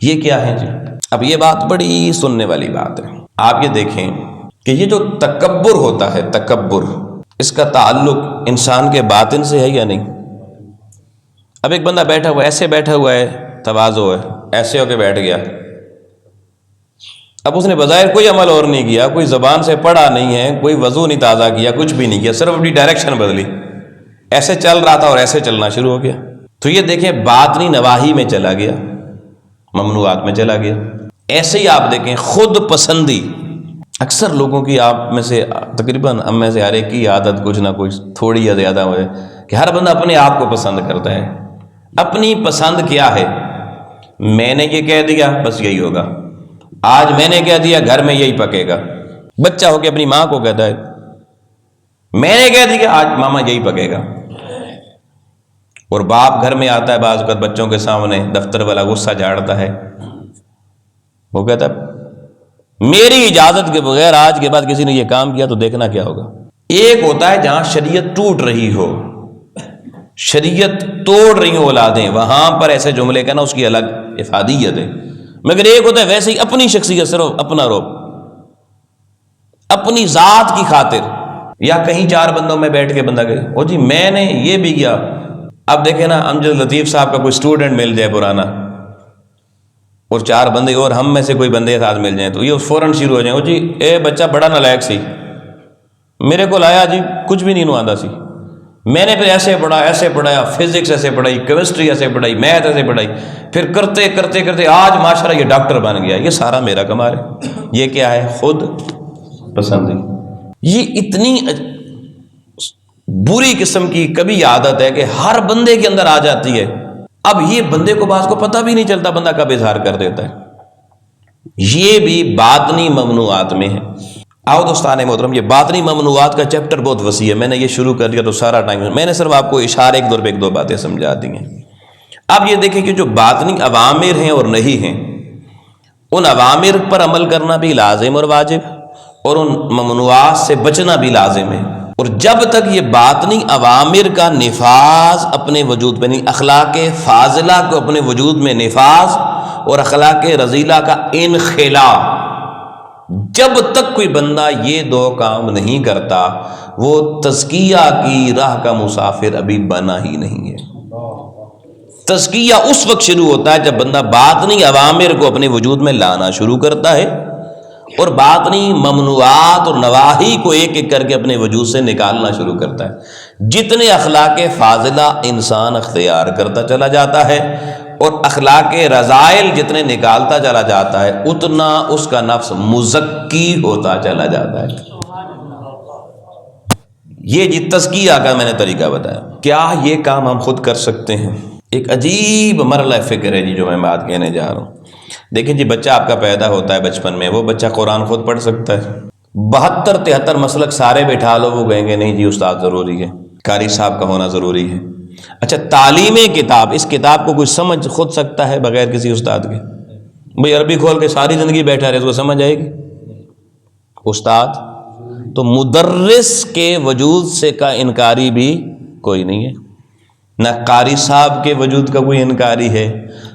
یہ کیا ہے جی؟ اب یہ بات بڑی سننے والی بات ہے۔ آپ یہ دیکھیں کہ یہ جو تکبر ہوتا ہے، تکبر، اس کا تعلق انسان کے باطن سے ہے یا نہیں؟ اب ایک بندہ بیٹھا ہوا ہے، ایسے بیٹھا ہوا ہے، تواضع ہے، ایسے ہو کے بیٹھ گیا، اب اس نے بظاہر کوئی عمل اور نہیں کیا، کوئی زبان سے پڑھا نہیں ہے، کوئی وضو نہیں تازہ کیا، کچھ بھی نہیں کیا، صرف اپنی ڈائریکشن بدلی، ایسے چل رہا تھا اور ایسے چلنا شروع ہو گیا، تو یہ دیکھیں باطنی نواہی میں چلا گیا، ممنوعات میں چلا گیا۔ ایسے ہی آپ دیکھیں خود پسندی، اکثر لوگوں کی، آپ میں سے تقریباً ہم میں سے ہر ایک کی عادت کچھ نہ کچھ تھوڑی یا زیادہ ہوئے کہ ہر بندہ اپنے آپ کو پسند کرتا ہے۔ اپنی پسند کیا ہے؟ میں نے یہ کہہ دیا بس یہی ہوگا، آج میں نے کہہ دیا گھر میں یہی پکے گا۔ بچہ ہو کے اپنی ماں کو کہتا ہے میں نے کہہ دیا آج ماما یہی پکے گا، اور باپ گھر میں آتا ہے بعض اوقات بچوں کے سامنے، دفتر والا غصہ جھاڑتا ہے، وہ کہتا ہے میری اجازت کے بغیر آج کے بعد کسی نے یہ کام کیا تو دیکھنا کیا ہوگا۔ ایک ہوتا ہے جہاں شریعت ٹوٹ رہی ہو، شریعت توڑ رہی ہو اولادیں، وہاں پر ایسے جملے کہنا اس کی الگ افادیت ہے، مگر ایک ہوتا ہے ویسے ہی اپنی شخصیت، صرف اپنا روب، اپنی ذات کی خاطر، یا کہیں 4 بندوں میں بیٹھ کے بندہ کہے او جی میں نے یہ بھی کیا۔ اب دیکھیں نا، امجد لطیف صاحب کا کوئی اسٹوڈنٹ مل جائے پرانا، اور 4 بندے اور ہم میں سے کوئی بندے ساتھ مل جائیں تو یہ فوراً شروع ہو جائیں، او جی اے بچہ بڑا نالائق سی، میرے کو لایا جی کچھ بھی نہیں نواندہ سی، میں نے پھر ایسے پڑھایا فزکس ایسے پڑھائی، کیمسٹری ایسے پڑھائی، میتھ ایسے پڑھائی، پھر کرتے کرتے کرتے آج ماشاءاللہ یہ ڈاکٹر بن گیا۔ یہ سارا میرا کمال ہے۔ یہ کیا ہے؟ خود پسندی۔ یہ اتنی بری قسم کی کبھی عادت ہے کہ ہر بندے کے اندر آ جاتی ہے۔ اب یہ بندے کو بعض کو پتہ بھی نہیں چلتا بندہ کب اظہار کر دیتا ہے۔ یہ بھی باطنی ممنوعات میں ہے۔ آؤ دوستان محترم، یہ باطنی ممنوعات کا چیپٹر بہت وسیع ہے، میں نے یہ شروع کر دیا تو سارا ٹائم، میں نے صرف آپ کو اشارے ایک دو باتیں سمجھا دی ہیں۔ اب یہ دیکھیں کہ جو باطنی اوامر ہیں اور نہیں ہیں، ان اوامر پر عمل کرنا بھی لازم اور واجب، اور ان ممنوعات سے بچنا بھی لازم ہے۔ اور جب تک یہ باطنی اوامر کا نفاذ اپنے وجود میں نہیں، اخلاق فاضلہ کو اپنے وجود میں نفاذ اور اخلاق رذیلہ کا انخلا، جب تک کوئی بندہ یہ دو کام نہیں کرتا، وہ تزکیہ کی راہ کا مسافر ابھی بنا ہی نہیں ہے۔ تزکیہ اس وقت شروع ہوتا ہے جب بندہ باطنی اوامر کو اپنے وجود میں لانا شروع کرتا ہے اور باطنی ممنوعات اور نواہی کو ایک ایک کر کے اپنے وجود سے نکالنا شروع کرتا ہے۔ جتنے اخلاق فاضلہ انسان اختیار کرتا چلا جاتا ہے اور اخلاق رذائل جتنے نکالتا چلا جاتا ہے، اتنا اس کا نفس مزکی ہوتا چلا جاتا ہے۔ یہ جی تزکیہ کا میں نے طریقہ بتایا۔ کیا یہ کام ہم خود کر سکتے ہیں؟ ایک عجیب مرحلہ فکر ہے جی جو میں بات کہنے جا رہا ہوں۔ دیکھیں جی، بچہ آپ کا پیدا ہوتا ہے بچپن میں، وہ بچہ قرآن خود پڑھ سکتا ہے؟ 72-73 مسلک سارے بٹھا لو، وہ کہیں گے نہیں جی استاد ضروری ہے، قاری صاحب کا ہونا ضروری ہے۔ اچھا، تعلیم کتاب، اس کتاب کو کوئی سمجھ خود سکتا ہے بغیر کسی استاد کے؟ بھئی عربی کھول کے ساری زندگی بیٹھا رہے، اس کو سمجھ آئے گی؟ استاد تو مدرس کے وجود سے کا انکاری بھی کوئی نہیں ہے، نہ قاری صاحب کے وجود کا کوئی انکاری ہے،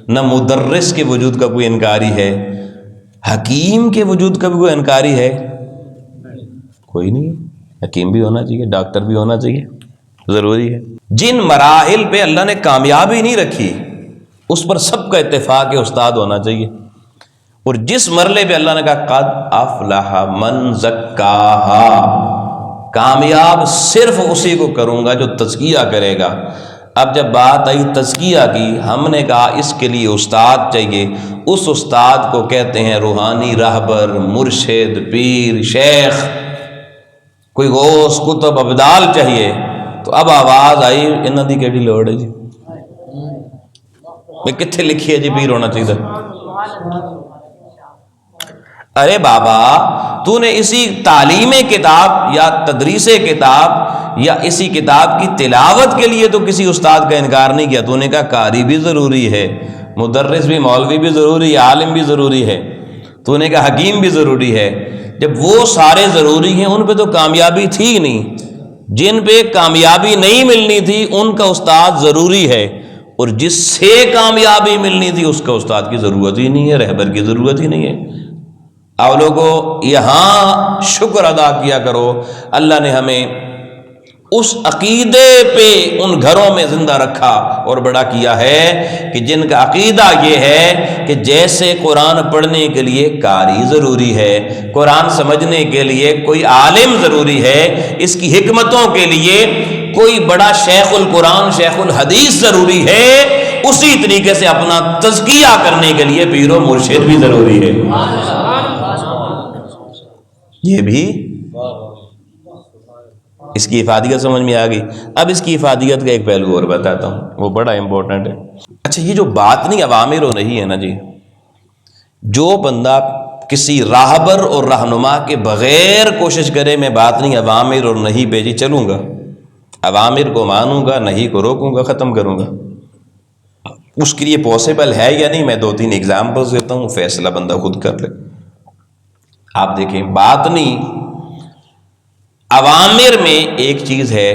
نہ مدرس کے وجود کا کوئی انکاری ہے، حکیم کے وجود کا بھی کوئی انکاری ہے؟ کوئی نہیں ہے۔ حکیم بھی ہونا چاہیے، ڈاکٹر بھی ہونا چاہیے، ضروری ہے۔ جن مراحل پہ اللہ نے کامیابی نہیں رکھی اس پر سب کا اتفاق ہے استاد ہونا چاہیے، اور جس مرحلے پہ اللہ نے کہا قد افلح من زکاہا، کامیاب صرف اسی کو کروں گا جو تزکیہ کرے گا۔ اب جب بات آئی تزکیہ کی، ہم نے کہا اس کے لیے استاد چاہیے۔ اس استاد کو کہتے ہیں روحانی راہبر، مرشد، پیر، شیخ، کوئی غوث، قطب، ابدال چاہیے۔ تو اب آواز آئی انہاں دی کیڑی لوڑ ہے جی؟ میں کتنے لکھی ہے جی پیر ہونا چاہیے؟ ارے بابا، تو نے اسی تعلیم کتاب یا تدریس کتاب یا اسی کتاب کی تلاوت کے لیے تو کسی استاد کا انکار نہیں کیا۔ تو نے کہا قاری بھی ضروری ہے، مدرس بھی، مولوی بھی ضروری ہے، عالم بھی ضروری ہے، تو نے کہا حکیم بھی ضروری ہے۔ جب وہ سارے ضروری ہیں، ان پہ تو کامیابی تھی نہیں، جن پہ کامیابی نہیں ملنی تھی ان کا استاد ضروری ہے، اور جس سے کامیابی ملنی تھی اس کا استاد کی ضرورت ہی نہیں ہے، رہبر کی ضرورت ہی نہیں ہے۔ آپ لوگوں یہاں شکر ادا کیا کرو، اللہ نے ہمیں اس عقیدے پہ ان گھروں میں زندہ رکھا اور بڑا کیا ہے کہ جن کا عقیدہ یہ ہے کہ جیسے قرآن پڑھنے کے لیے قاری ضروری ہے، قرآن سمجھنے کے لیے کوئی عالم ضروری ہے، اس کی حکمتوں کے لیے کوئی بڑا شیخ القرآن، شیخ الحدیث ضروری ہے، اسی طریقے سے اپنا تزکیہ کرنے کے لیے پیر و مرشد بھی ضروری ہے۔ یہ بھی اس کی افادیت سمجھ میں آ گئی۔ اب اس کی افادیت کا ایک پہلو اور بتاتا ہوں، وہ بڑا امپورٹنٹ ہے۔ اچھا، یہ جو باطنی عوامر و نہیں ہے نا جی، جو بندہ کسی راہبر اور رہنما کے بغیر کوشش کرے میں باطنی عوامر اور نہیں پہ جی چلوں گا، عوامر کو مانوں گا، نہیں کو روکوں گا، ختم کروں گا، اس کے لیے پاسبل ہے یا نہیں؟ میں 2-3 ایگزامپلز دیتا ہوں، فیصلہ بندہ خود کر لے۔ آپ دیکھیں، باطنی عوامر میں ایک چیز ہے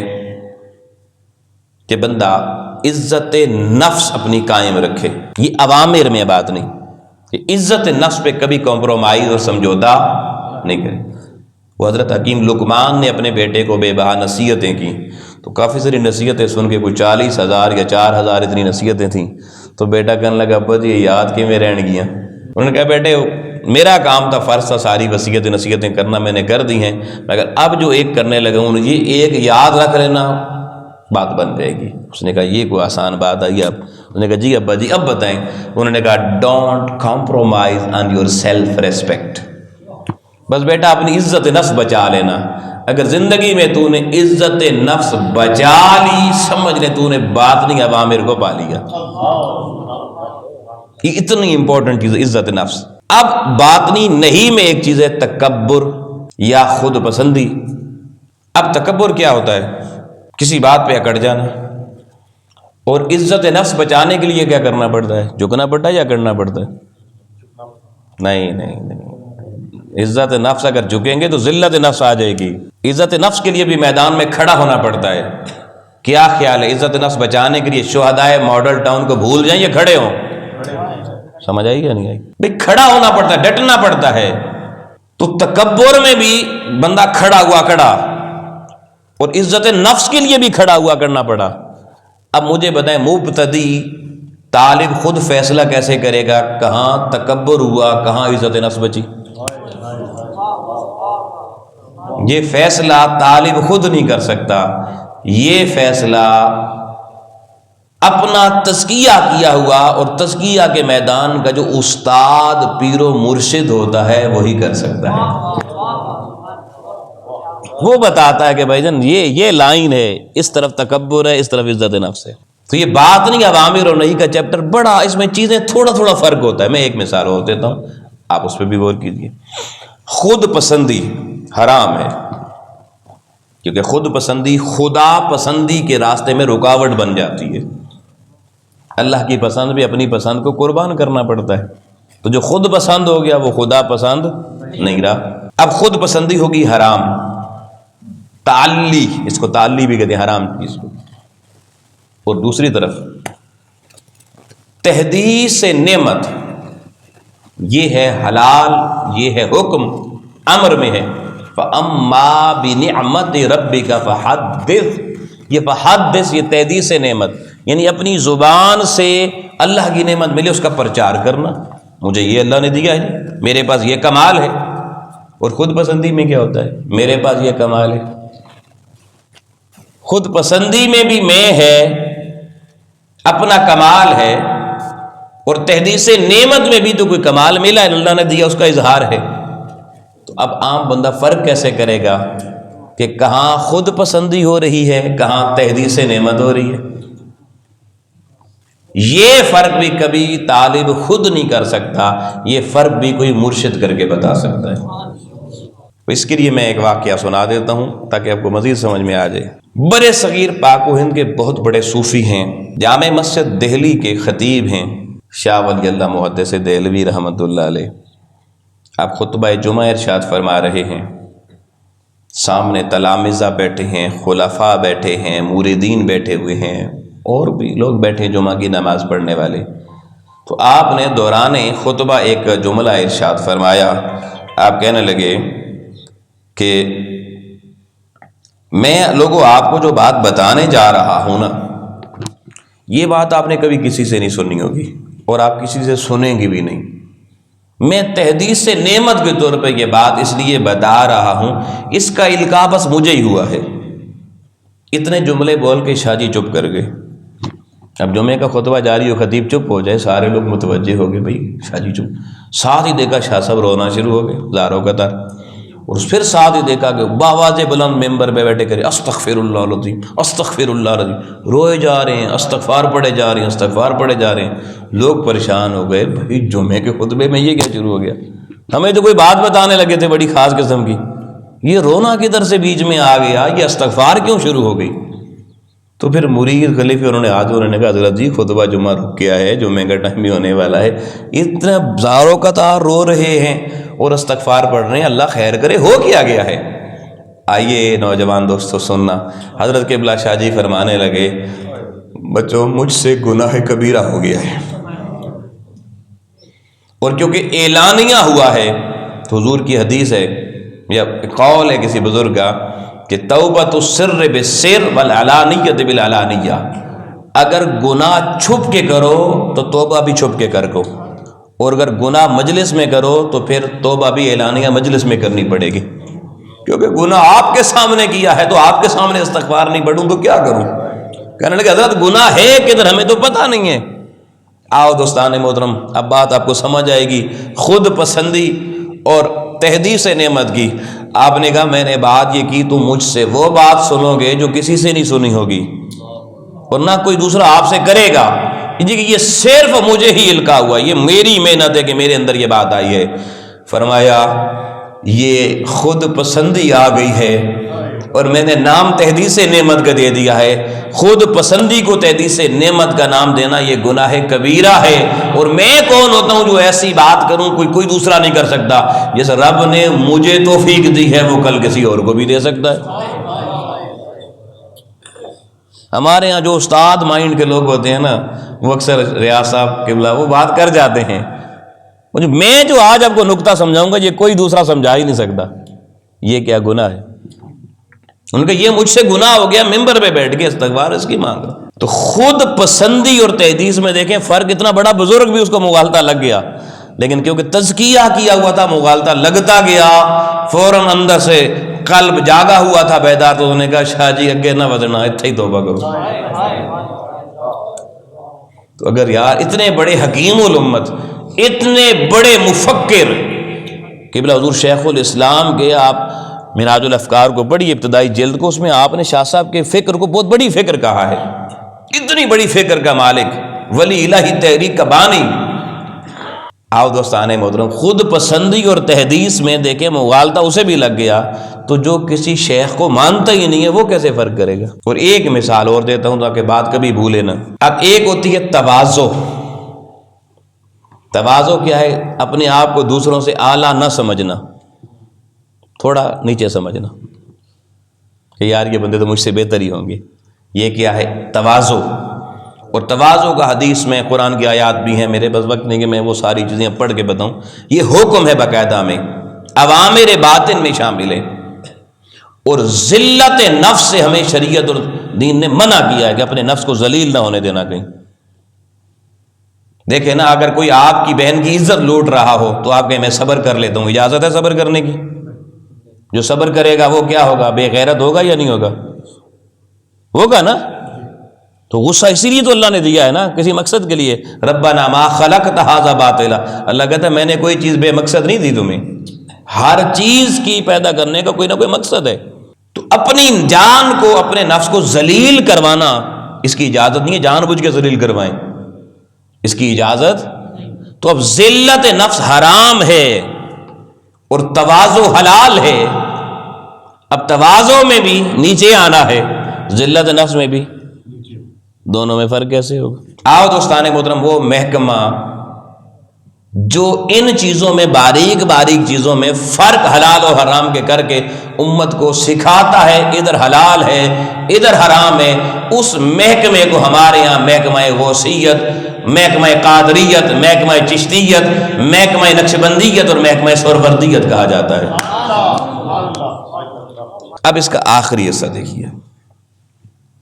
کہ بندہ عزت نفس اپنی قائم رکھے، یہ عوامر میں بات نہیں کہ عزت نفس پہ کبھی کمپرومائز اور سمجھوتا نہیں کرے۔ وہ حضرت حکیم لقمان نے اپنے بیٹے کو بے بہا نصیحتیں کی، تو کافی ساری نصیحتیں سن کے کوئی 40,000 یا 4,000 اتنی نصیحتیں تھیں، تو بیٹا کہنے لگا ابا جی یہ یاد کیوں رہن گیا؟ انہوں نے کہا بیٹے میرا کام تھا، فرض تھا ساری وصیتیں نصیحتیں کرنا، میں نے کر دی ہیں، مگر اب جو ایک کرنے لگا ہوں یہ ایک یاد رکھ لینا بات بن جائے گی۔ اس نے کہا یہ کوئی آسان بات ہے اب؟ اس نے کہا جی ابا جی اب بتائیں۔ انہوں نے کہا don't compromise on your self respect, بس بیٹا اپنی عزت نفس بچا لینا۔ اگر زندگی میں تو نے عزت نفس بچا لی، سمجھ لے تو نے باطنی اوامر کو پا لیا۔ یہ اتنی امپورٹنٹ چیز ہے عزت نفس۔ اب باطنی نہیں میں ایک چیز ہے تکبر یا خود پسندی۔ اب تکبر کیا ہوتا ہے؟ کسی بات پہ اکڑ جانا، اور عزت نفس بچانے کے لیے کیا کرنا پڑتا ہے؟ جھکنا پڑتا ہے یا کرنا پڑتا ہے؟ نہیں، عزت نفس اگر جھکیں گے تو ذلت نفس آ جائے گی۔ عزت نفس کے لیے بھی میدان میں کھڑا ہونا پڑتا ہے۔ کیا خیال ہے عزت نفس بچانے کے لیے شہدائے ماڈل ٹاؤن کو بھول جائیں یا کھڑے ہوں؟ سمجھ آئی یا نہیں آئی؟ بھئی کھڑا ہونا پڑتا ہے، ڈٹنا پڑتا ہے۔ تو تکبر میں بھی بندہ کھڑا ہوا کھڑا، اور عزت نفس کے لیے بھی کھڑا ہوا کرنا پڑا۔ اب مجھے بتائیں مبتدی طالب خود فیصلہ کیسے کرے گا کہاں تکبر ہوا کہاں عزت نفس بچی؟ یہ فیصلہ طالب خود نہیں کر سکتا، یہ فیصلہ اپنا تزکیہ کیا ہوا اور تزکیہ کے میدان کا جو استاد پیر و مرشد ہوتا ہے وہی کر سکتا ہے۔ وہ بتاتا ہے کہ بھائی جان یہ لائن ہے، اس طرف تکبر ہے، اس طرف عزت نفس ہے۔ تو یہ بات نہیں اوامر اور نہیں کا چیپٹر بڑا، اس میں چیزیں تھوڑا فرق ہوتا ہے۔ میں ایک مثال اور دیتا ہوں، آپ اس پہ بھی غور کیجیے۔ خود پسندی حرام ہے، کیونکہ خود پسندی خدا پسندی کے راستے میں رکاوٹ بن جاتی ہے۔ اللہ کی پسند بھی اپنی پسند کو قربان کرنا پڑتا ہے، تو جو خود پسند ہو گیا وہ خدا پسند نہیں رہا۔ اب خود پسندی ہوگی حرام، تعلی، اس کو تعلی بھی کہتے ہیں حرام چیز کو۔ اور دوسری طرف تحدیث نعمت، یہ ہے حلال، یہ ہے حکم، امر میں ہے۔ فَأَمَّا بِنِعْمَتِ رَبِّكَ فَحَدِّثْ، یہ فحدث یہ تحدیث نعمت، یعنی اپنی زبان سے اللہ کی نعمت ملے اس کا پرچار کرنا۔ مجھے یہ اللہ نے دیا ہے، میرے پاس یہ کمال ہے۔ اور خود پسندی میں کیا ہوتا ہے؟ میرے پاس یہ کمال ہے۔ خود پسندی میں بھی میں ہے، اپنا کمال ہے، اور تحدیث نعمت میں بھی تو کوئی کمال ملا ہے، اللہ نے دیا، اس کا اظہار ہے۔ تو اب عام بندہ فرق کیسے کرے گا کہ کہاں خود پسندی ہو رہی ہے کہاں تحدیث نعمت ہو رہی ہے؟ یہ فرق بھی کبھی طالب خود نہیں کر سکتا، یہ فرق بھی کوئی مرشد کر کے بتا سکتا ہے۔ اس کے لیے میں ایک واقعہ سنا دیتا ہوں تاکہ آپ کو مزید سمجھ میں آ جائے۔ برے صغیر پاک و ہند کے بہت بڑے صوفی ہیں، جامع مسجد دہلی کے خطیب ہیں شاہ ولی اللہ محدث دہلوی رحمۃ اللہ علیہ۔ آپ خطبہ جمعہ ارشاد فرما رہے ہیں، سامنے تلامذہ بیٹھے ہیں، خلفاء بیٹھے ہیں، موردین بیٹھے ہوئے ہیں، اور بھی لوگ بیٹھے جمعہ کی نماز پڑھنے والے۔ تو آپ نے دوران خطبہ ایک جملہ ارشاد فرمایا۔ آپ کہنے لگے کہ میں لوگوں آپ کو جو بات بتانے جا رہا ہوں نا، یہ بات آپ نے کبھی کسی سے نہیں سنی ہوگی اور آپ کسی سے سنیں گی بھی نہیں۔ میں تحدیث سے نعمت کے طور پہ یہ بات اس لیے بتا رہا ہوں، اس کا القاء بس مجھے ہی ہوا ہے۔ اتنے جملے بول کے شاہ جی چپ کر گئے۔ اب جمعے کا خطبہ جاری ہو، خطیب چپ ہو جائے، سارے لوگ متوجہ ہو گئے، بھائی شاہ جی چپ۔ ساتھ ہی دیکھا شاہ صاحب رونا شروع ہو گئے زاروں قطار، اور پھر ساتھ ہی دیکھا کہ باواز بلند ممبر پہ بیٹھے کرے استغفر اللہ العظیم استغفر اللہ العظیم، روئے جا رہے ہیں، استغفار پڑھے جا رہے ہیں، استغفار پڑھے جا رہے ہیں۔ لوگ پریشان ہو گئے، بھائی جمعے کے خطبے میں یہ کیا شروع ہو گیا؟ ہمیں تو کوئی بات بتانے لگے تھے بڑی خاص قسم کی، یہ رونا کدھر سے بیچ میں آ گیا، یہ استغفار کیوں شروع ہو گئی؟ تو پھر مرید خلیفے انہوں نے کہا حضرت جی خطبہ جمعہ رک گیا ہے، جمعے کا ٹائم بھی ہونے والا ہے، اتنا زاروں قطار رو رہے ہیں اور استغفار پڑھ رہے ہیں، اللہ خیر کرے، ہو کیا گیا ہے؟ آئیے نوجوان دوستو سننا، حضرت قبلہ شاہ جی فرمانے لگے، بچوں مجھ سے گناہ کبیرہ ہو گیا ہے، اور کیونکہ اعلانیہ ہوا ہے تو حضور کی حدیث ہے یا قول ہے کسی بزرگ کا کہ توبۃ السر بالسر والعلانیۃ بالعلانیہ، اگر گناہ چھپ کے کرو تو توبہ بھی چھپ کے کرو، اور اگر گناہ مجلس میں کرو تو پھر توبہ بھی اعلانیہ مجلس میں کرنی پڑے گی، کیونکہ گناہ آپ کے سامنے کیا ہے تو آپ کے سامنے استغفار نہیں پڑھوں تو کیا کروں؟ کہنے لگے حضرت گناہ ہے کدھر ہمیں تو پتہ نہیں ہے. آؤ دوستان محترم اب بات آپ کو سمجھ آئے گی خود پسندی اور تحدیث نعمت کی. آپ نے کہا میں نے بات یہ کی تو مجھ سے وہ بات سنو گے جو کسی سے نہیں سنی ہوگی اور نہ کوئی دوسرا آپ سے کرے گا. یہ صرف مجھے ہی القا ہوا, یہ میری محنت ہے کہ میرے اندر یہ بات آئی ہے. فرمایا یہ خود پسندی آ گئی ہے اور میں نے نام تحدیث نعمت کا دے دیا ہے. خود پسندی کو تحدیث نعمت کا نام دینا یہ گناہ کبیرہ ہے. اور میں کون ہوتا ہوں جو ایسی بات کروں کوئی دوسرا نہیں کر سکتا. جس رب نے مجھے توفیق دی ہے وہ کل کسی اور کو بھی دے سکتا ہے. ہمارے ہاں جو استاد مائنڈ کے لوگ ہوتے ہیں نا, وہ اکثر ریاض صاحب قبلہ وہ بات کر جاتے ہیں. میں جو آج آپ کو نکتہ سمجھاؤں گا یہ کوئی دوسرا سمجھا ہی نہیں سکتا. یہ کیا گناہ ہے؟ ان کا یہ مجھ سے گناہ ہو گیا, ممبر پہ بیٹھ کے استغفار اس کی مانگ. تو خود پسندی اور تحدیث میں دیکھیں فرق اتنا بڑا, بزرگ بھی اس کو مغالطہ لگ گیا, لیکن کیونکہ تزکیہ کیا ہوا تھا مغالطہ لگتا گیا. فوراً اندر سے قلب جاگا ہوا تھا بیدار, تو انہوں نے کہا شاہ جی اگے نہ بدنا, اتھے ہی توبہ کرو. تو اگر یار اتنے بڑے حکیم الامت, اتنے بڑے مفکر قبلہ حضور شیخ الاسلام کے, آپ منہاج الافکار کو بڑی ابتدائی جلد کو, اس میں آپ نے شاہ صاحب کے فکر کو بہت بڑی فکر کہا ہے. اتنی بڑی فکر کا مالک, ولی الہی تحریک کا بانی. آؤ دوستان محترم خود پسندی اور تحدیث میں دیکھیں مغالطہ اسے بھی لگ گیا, تو جو کسی شیخ کو مانتا ہی نہیں ہے وہ کیسے فرق کرے گا. اور ایک مثال اور دیتا ہوں تاکہ بات کبھی بھولے نہ. اب ایک ہوتی ہے تواضع. تواضع کیا ہے؟ اپنے آپ کو دوسروں سے اعلیٰ نہ سمجھنا, تھوڑا نیچے سمجھنا کہ یار یہ بندے تو مجھ سے بہتر ہی ہوں گے. یہ کیا ہے؟ تواضع. اور تواضع کا حدیث میں قرآن کی آیات بھی ہیں, میرے بس وقت نہیں کہ میں وہ ساری چیزیں پڑھ کے بتاؤں. یہ حکم ہے باقاعدہ میں, اوامر باطن میں شامل ہے. اور ذلت نفس سے ہمیں شریعت اور دین نے منع کیا ہے کہ اپنے نفس کو ذلیل نہ ہونے دینا کہیں. دیکھیں نا, اگر کوئی آپ کی بہن کی عزت لوٹ رہا ہو تو آپ کہیں میں صبر کر لیتا ہوں, اجازت ہے صبر کرنے کی. جو صبر کرے گا وہ کیا ہوگا؟ بے غیرت ہوگا یا نہیں ہوگا؟ ہوگا نا. تو غصہ اسی لیے تو اللہ نے دیا ہے نا, کسی مقصد کے لیے. ربنا ما خلقت ھذا باطلا, اللہ کہتا ہے میں نے کوئی چیز بے مقصد نہیں دی تمہیں, ہر چیز کی پیدا کرنے کا کوئی نہ کوئی مقصد ہے. تو اپنی جان کو, اپنے نفس کو ذلیل کروانا اس کی اجازت نہیں ہے. جان بوجھ کے ذلیل کروائیں, اس کی اجازت. تو اب ذلت نفس حرام ہے اور تواضع حلال ہے. اب تواضع میں بھی نیچے آنا ہے, ذلت نفس میں بھی, دونوں میں فرق کیسے ہوگا؟ آؤ دوستان محترم, وہ محکمہ جو ان چیزوں میں باریک باریک چیزوں میں فرق حلال و حرام کے کر کے امت کو سکھاتا ہے ادھر حلال ہے ادھر حرام ہے, اس محکمے کو ہمارے یہاں محکمہ غوثیت, محکمہ قادریت, محکمہ چشتیت, محکمہ نقشبندیت اور محکمہ سہروردیت کہا جاتا ہے. اب اس کا آخری حصہ دیکھیے,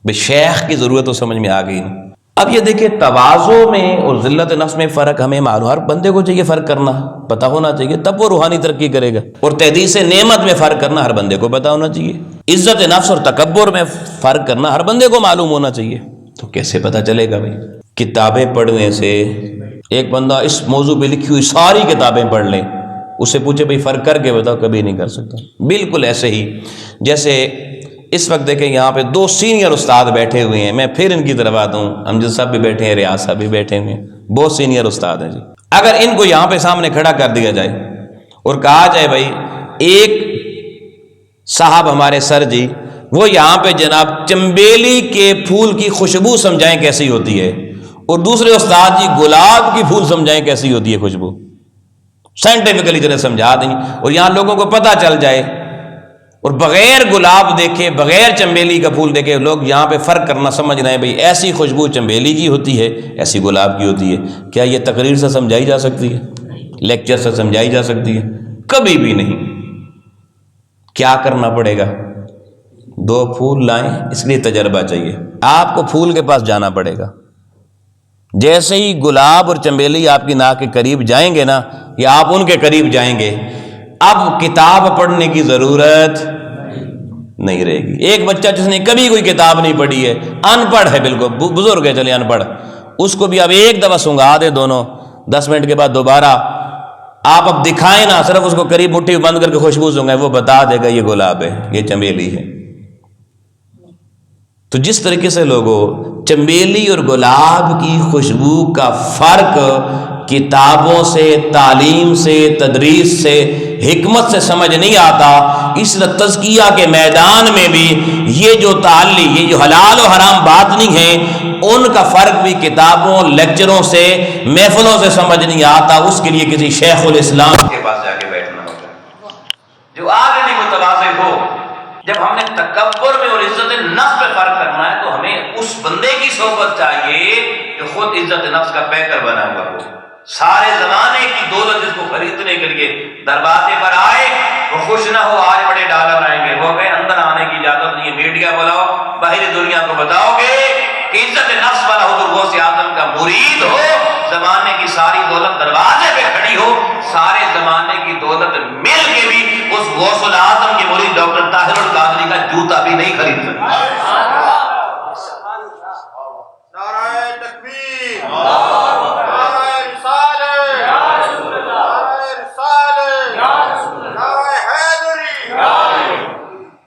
بے شیخ کی ضرورت تو سمجھ میں آ گئی نا. اب یہ دیکھیں تواضع میں اور ذلت نفس میں فرق ہمیں معلوم, ہر بندے کو چاہیے فرق کرنا, پتہ ہونا چاہیے, تب وہ روحانی ترقی کرے گا. اور تحدیث نعمت میں فرق کرنا ہر بندے کو پتہ ہونا چاہیے. عزت نفس اور تکبر میں فرق کرنا ہر بندے کو معلوم ہونا چاہیے. تو کیسے پتہ چلے گا بھائی؟ کتابیں پڑھنے سے. ایک بندہ اس موضوع پہ لکھی ہوئی ساری کتابیں پڑھ لیں, اس سے پوچھے بھائی فرق کر کے بتاؤ, کبھی نہیں کر سکتا. بالکل ایسے ہی جیسے اس وقت دیکھیں یہاں پہ دو سینئر استاد بیٹھے ہوئے ہیں, میں پھر ان کی طرف آتا ہوں. امجد صاحب بھی بیٹھے ہیں, ریاض صاحب بھی بیٹھے ہوئے ہیں, بہت سینئر استاد ہیں جی. اگر ان کو یہاں پہ سامنے کھڑا کر دیا جائے اور کہا جائے بھائی ایک صاحب ہمارے سر جی وہ یہاں پہ جناب چنبیلی کے پھول کی خوشبو سمجھائیں کیسی ہوتی ہے, اور دوسرے استاد جی گلاب کی پھول سمجھائیں کیسی ہوتی ہے خوشبو, سائنٹیفکلی جنہیں سمجھا دیں, اور یہاں لوگوں کو پتہ چل جائے, اور بغیر گلاب دیکھے, بغیر چنبیلی کا پھول دیکھے لوگ یہاں پہ فرق کرنا سمجھ رہے ہیں بھئی ایسی خوشبو چنبیلی کی ہوتی ہے, ایسی گلاب کی ہوتی ہے. کیا یہ تقریر سے سمجھائی جا سکتی ہے؟ لیکچر سے سمجھائی جا سکتی ہے؟ کبھی بھی نہیں. کیا کرنا پڑے گا؟ دو پھول لائیں, اس لیے تجربہ چاہیے. آپ کو پھول کے پاس جانا پڑے گا. جیسے ہی گلاب اور چنبیلی آپ کی ناک کے قریب جائیں گے نا, یا آپ ان کے قریب جائیں گے, اب کتاب پڑھنے کی ضرورت نہیں رہے گی۔ ایک بچہ جس نے کبھی کوئی کتاب نہیں پڑھی ہے، ان پڑھ ہے، بالکل بزرگ ہے چلے ان پڑھ، اس کو بھی اب ایک دفعہ سنگا دے دونوں، 10 منٹ کے بعد دوبارہ آپ اب دکھائیں نا، صرف اس کو قریب مٹھی بند کر کے خوشبو سنگائیں، وہ بتا دے گا یہ گلاب ہے، یہ چمیلی ہے۔ تو جس طریقے سے لوگوں چمیلی اور گلاب کی خوشبو کا فرق کتابوں سے، تعلیم سے، تدریس سے، حکمت سے سمجھ نہیں آتا، اس طرح تزکیہ کے میدان میں بھی یہ جو تعلی، یہ جو حلال و حرام بات نہیں ہے، ان کا فرق بھی کتابوں، لیکچروں سے، محفلوں سے سمجھ نہیں آتا۔ اس کے لیے کسی شیخ الاسلام کے پاس جا کے بیٹھنا ہوتا ہے جو آگے متواضع ہو۔ جب ہم نے تکبر میں اور عزت نفس پہ فرق کرنا ہے تو ہمیں اس بندے کی صحبت چاہیے جو خود عزت نفس کا پیکر بنا ہوا ہو۔ سارے زمانے کی دولت جس کو خریدنے کے لیے دروازے پر آئے، وہ خوش نہ ہو آج بڑے ڈالر آئیں گے، وہ کہے اندر آنے کی اجازت نہیں ہے، میڈیا بلاؤ، باہری دنیا کو بتاؤ گے کہ عزت نفس والا ہو تو غوث اعظم کا مرید ہو، زمانے کی ساری دولت دروازے پہ کھڑی ہو، سارے زمانے کی دولت مل کے بھی اس غوث الاعظم کے مرید ڈاکٹر طاہر القادری کا جوتا بھی نہیں خرید سکتا۔ نعرہ تکبیر، نعرہ رسالت، نعرہ رسالت، نعرہ حیدری۔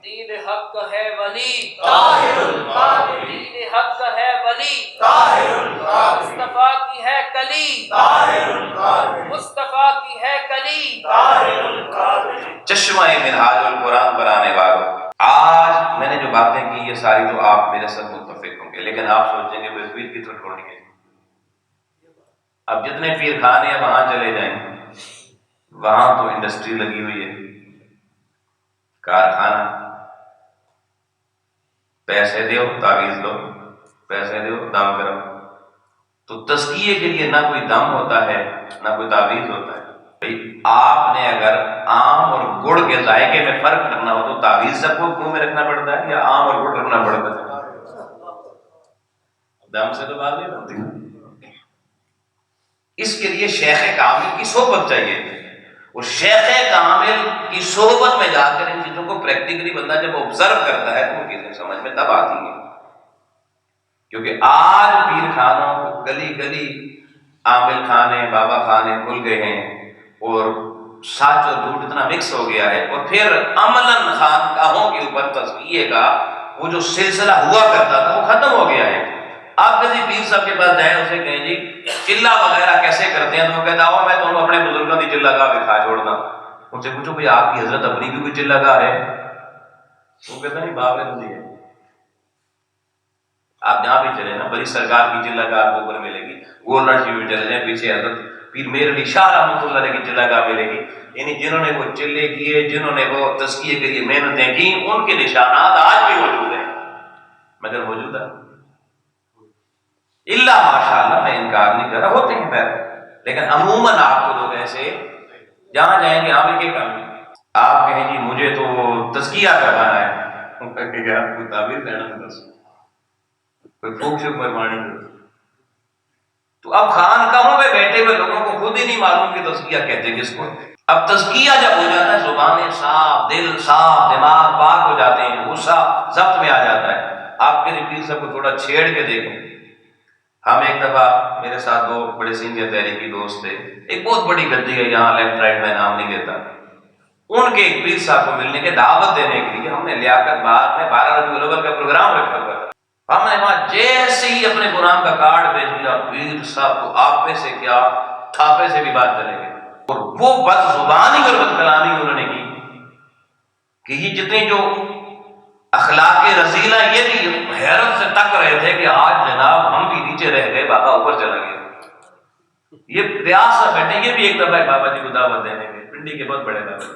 دین حق ہے ولی طاہر القادری، دین حق ہے ولی طاہر القادری، مصطفیٰ کی ہے کلی طاہر القادری، مصطفیٰ کی ہے کلی طاہر القادری۔ چشمہ منہاج القرآن بنانے والوں، آج میں نے جو باتیں کی یہ ساری تو آپ میرے ساتھ متفق ہوں گے، لیکن آپ سوچیں گے پیر کی تو ڈھونڈی ہے، اب جتنے پیر خانے ہیں وہاں چلے جائیں، وہاں تو انڈسٹری لگی ہوئی ہے، کارخانہ، پیسے دیو تعویذ دو، پیسے دیو دم کرو۔ تو تزکیے کے لیے نہ کوئی دم ہوتا ہے نہ کوئی تعویذ ہوتا ہے۔ بھئی آپ نے اگر آم اور گڑ کے ذائقے میں فرق کرنا ہو تو تعویذ سب کو منہ میں رکھنا پڑتا ہے یا آم اور گڑ رکھنا پڑتا ہے؟ دم سے تو بات نہیں بنتی۔ اس کے لیے شیخ کامل کی صحبت چاہیے، اور شیخ کامل کی صحبت میں جا کر ان چیزوں کو پریکٹیکلی بندہ جب آبزرو کرتا ہے تو ان چیزیں سمجھ میں تب آتی ہیں۔ کیونکہ آج پیر خانوں گلی گلی عامل خانے، بابا خانے کھل گئے ہیں، اور سچ اور جھوٹ اتنا مکس ہو گیا ہے، اور پھر عملاً خانقاہوں کے اوپر تزکیے کا وہ جو سلسلہ ہوا کرتا تھا وہ ختم ہو گیا ہے۔ آپ کسی پیر صاحب کے پاس جائیں، اسے کہیں جی چلہ وغیرہ کیسے کرتے ہیں، تو وہ کہتا ہو میں تمہیں اپنے بزرگوں کی چلہ گاہ دکھا چھوڑنا۔ ان سے پوچھو بھئی آپ کی حضرت اپنی بھی کوئی چلہ گاہ ہے؟ وہ کہتا نہیں باب رضی ہے۔ آپ جہاں بھی چلے نا، بڑی سرکار کی چلہ گاہ آپ کو اوپر ملے گی، گورنر شریف میں چلے جائیں پیچھے حضرت پیر میر علی شاہ رحمۃ اللہ علیہ کی چلہ گاہ ملے گی۔ یعنی جنہوں نے وہ چلے کیے، جنہوں نے وہ تزکیے کے لیے محنتیں کی، ان کے نشانات آج بھی موجود ہیں، مگر موجود ہے اللہ ماشاء اللہ، میں انکار نہیں کر رہا، ہوتے ہیں پیر، لیکن عموماً آپ کو لوگ ایسے جہاں جائیں گے آپ کے کام، آپ کہیں گی مجھے تو تزکیہ کروانا ہے، وہ کہے گا آپ کو تعبیر دینا ہے، بس کوئی پھوک شک مرمانی ہے۔ تو اب خانقاہوں میں بیٹھے ہوئے لوگوں کو خود ہی نہیں معلوم کہ تزکیہ کہتے ہیں کس کو۔ اب تزکیہ جب ہو جاتا ہے، زبانیں صاف، دل صاف، دماغ پاک ہو جاتے ہیں، غصہ ضبط میں آ جاتا ہے۔ آپ کے پیر صاحب کو تھوڑا چھیڑ کے دیکھیں۔ ہم ایک دفعہ، میرے ساتھ دو بڑے سینئر تحریکی دوست تھے، ایک بہت بڑی گدی ہے یہاں، لیفٹ رائٹ میں نام نہیں لیتا، ان کے ایک پیر صاحب کو ملنے کے دعوت دینے کے لیے ہم نے لیاقت باغ میں 12 ربیع الاول کا پروگرام رکھا ہوا تھا۔ ہم نے وہاں جیسے ہی اپنے قرآن کا کارڈ بھیج دیا، پیر صاحب کو آپے سے کیا تھاپے سے بھی بات چلے گئے، اور وہ بد زبانی اور بد کلامی انہوں نے کی کہ یہ جتنی جو اخلاق رذیلہ، یہ بھی حیرت سے تک رہے تھے کہ آج جناب ہم بھی نیچے رہ گئے، بابا اوپر چلا گیا۔ یہ ریاض سے بیٹھے، یہ بھی ایک دفعہ بابا جی کو دعوت دینے گئے، پنڈی کے بہت بڑے بابا جی،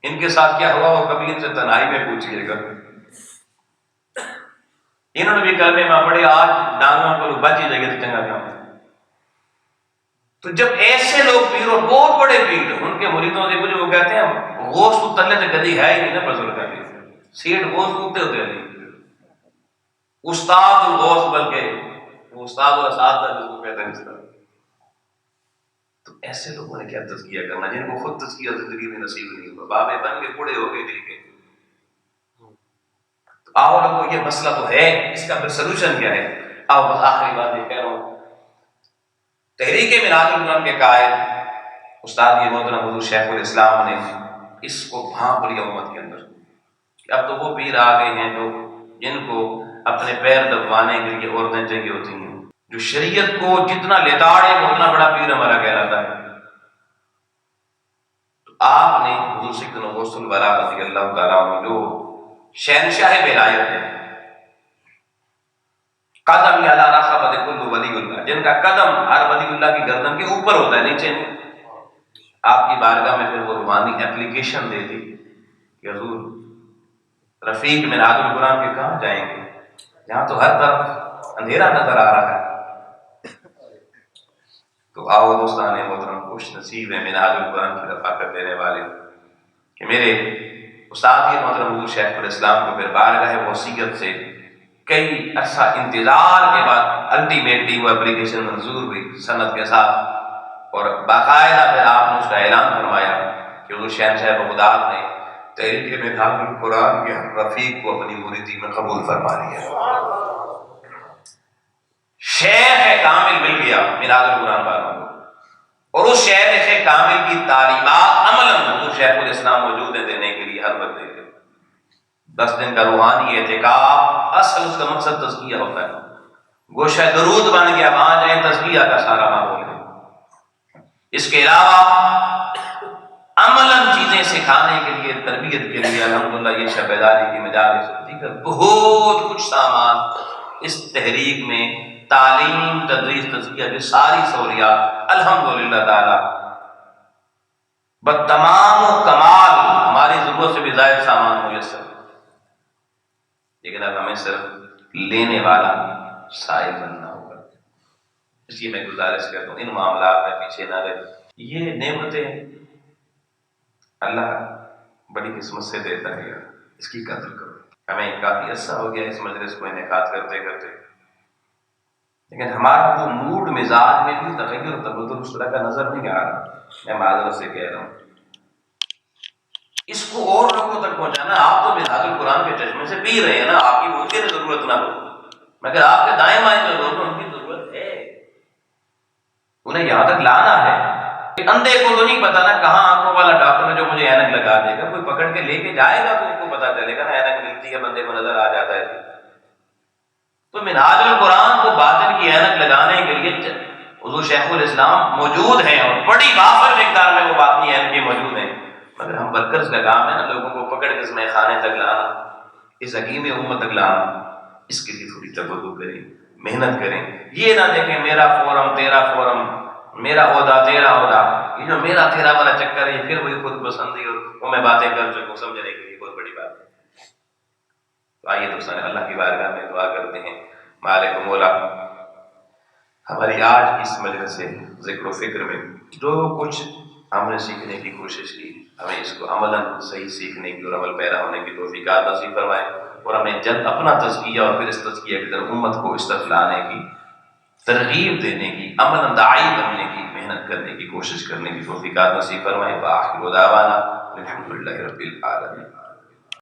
ان کے ساتھ کیا ہوا وہ کبھی ان سے تنہائی میں پوچھئے گا۔ انہوں نے بھی کلمے میں پڑھے، آج ڈانگوں کو بچ ہی جگہ چنگا کام۔ تو جب ایسے لوگ پیر، اور بہت بڑے پیر، ان کے مریدوں سے کچھ وہ کہتے ہیں غوث کو تلے سے کدی ہے ہی نہیں نا، بزرگ کا سیٹ غوث ہوتے ہوتے نہیں، استاد الغوث، بلکہ وہ استاد الاساتذہ جس کو کہتے ہیں اس طرح۔ تو ایسے لوگوں نے کیا تزکیہ کرنا جن کو خود تزکیہ زندگی میں نصیب نہیں ہوا، بابے بن کے بوڑھے ہو گئے، ٹھیک ہے، آؤ لوگوں یہ مسئلہ تو ہے، اس کا پھر سلوشن کیا ہے؟ آؤ بس آخری بات یہ کہہ رہا ہوں، تحریک منہاج القرآن کے قائد استاد یہ محترم حضور شیخ الاسلام نے اس کو بھانپ لیا امت کے اندر کہ اب تو وہ پیر آ گئے ہیں جو جن کو اپنے پیر دبوانے کے لیے عورتیں چاہیے ہوتی ہیں، جو شریعت کو جتنا لتاڑے وہ اتنا بڑا پیر ہمارا کہلاتا ہے۔ تو آپ نے حضور سیدنا غوث الورا رضی اللہ تعالیٰ عنہ جو شہنشاہ ولایت ہے، قدم علی رقبۃ کل ولی اللہ، جن کا قدم ہر ولی اللہ کی گردن کے اوپر ہوتا ہے، نیچے نہیں۔ آپ کی بارگاہ میں پھر وہ روحانی اپلیکیشن دے دی کہ حضور رفیق منہاج القرآن کے کہاں جائیں گے، یہاں تو ہر طرف اندھیرا نظر آ رہا ہے۔ تو آؤ دوستان محترم، خوش نصیب ہے منہاج القرآن کی رفاقت دینے والے کہ میرے استاد کے محترم حضور شیخ الاسلام کو پھر بارگاہ وصیت سے کئی عرصہ انتظار کے بعد الٹیمیٹلی وہ اپلیکیشن منظور ہوئی سند کے ساتھ، اور باقاعدہ پھر آپ نے اس کا اعلان فرمایا کہ حضور شہنشاہ بغداد نے تحریک منہاج القرآن کے رفیق کو اپنی مریدی میں قبول فرما لیا۔ شیخ کامل مل گیا منہاج القرآن والوں کو، اور اس شیخ کامل کی تعلیمات عملاً حضور شیخ الاسلام موجود ہے دینے کے لیے ہر وقت دیتے۔ 10 دن کا روحانی اعتکاف، اصل اس کا مقصد تزکیہ ہوتا ہے، گوشہ درود بن گیا، وہاں جائیں تزکیہ کا سارا ماحول ہے۔ اس کے علاوہ عملاً چیزیں سکھانے کے لیے، تربیت کے لیے الحمدللہ یہ شب بیداری کی مجالس، دیگر بہت کچھ سامان اس تحریک میں، تعلیم، تدریس، تزکیہ کی ساری سہولیات الحمدللہ تعالی بتمام و کمال ہماری ضرورت سے بھی زائد سامان میسر، لیکن اب ہمیں صرف لینے والا سائل بننا ہوگا۔ اس لیے میں گزارش کرتا ہوں ان معاملات میں پیچھے نہ رہے، یہ نعمتیں اللہ بڑی قسمت سے دیتا ہے، اس کی قدر کرو۔ ہمیں کافی عرصہ ہو گیا اس مجلس کو انعقاد کرتے کرتے، لیکن ہمارا وہ موڈ مزاج میں بھی تغیر و تبدل اس طرح کا نظر نہیں آ رہا۔ میں معذرت سے کہہ رہا ہوں، اس کو اور لوگوں تک پہنچانا، آپ تو منہاج القرآن کے چشمے سے پی رہے ہیں نا، آپ کی ممکن ضرورت نہ ہو، مگر آپ کے دائیں بائیں جو لوگ ہیں ان کی ضرورت ہے، انہیں یہاں تک لانا ہے۔ اندھے کو تو نہیں پتا نا کہاں آنکھوں والا ڈاکٹر ہے جو مجھے اینک لگا دے گا، کوئی پکڑ کے لے کے جائے گا تو اس کو پتا چلے گا نا، اینک ملتی ہے بندے کو نظر آ جاتا ہے۔ تو منہاج القرآن کو باطن کی اینک لگانے کے لیے حضور شیخ الاسلام موجود ہیں، اور بڑی وافر مقدار میں وہ باطنی اینکیں موجود ہیں، مگر ہم ورکرز کا کام ہے نا لوگوں کو پکڑ کے اس میں خانے تک لانا، اس حکیم امت تک لانا، اس کے لیے تھوڑی توجہ کریں، محنت کریں۔ یہ نہ دیکھیں میرا فورم تیرا فورم، میرا عہدہ تیرا عہدہ، یہ جو میرا تیرا والا چکر ہے پھر وہی خود پسندی اور وہ میں باتیں کر چکوں سمجھنے کے لیے بہت بڑی بات ہے۔ تو آئیے دوستان اللہ کی بارگاہ میں دعا کرتے ہیں، مالک و مولا ہماری آج اس مجلس سے ذکر و فکر میں جو کچھ ہم نے سیکھنے کی کوشش کی، ہمیں اس کو عملاً صحیح سیکھنے کی اور عمل پیرا ہونے کی توفیقات نصیب فرمائے، اور ہمیں جلد اپنا تزکیہ اور پھر اس تزکیہ کی طرف امت کو اس طرف لانے کی، ترغیب دینے کی، عملاً داعی بننے کی، محنت کرنے کی کوشش کرنے کی توفیقات نصیب فرمائے۔ وآخر دعوانا الحمدللہ رب العالمین۔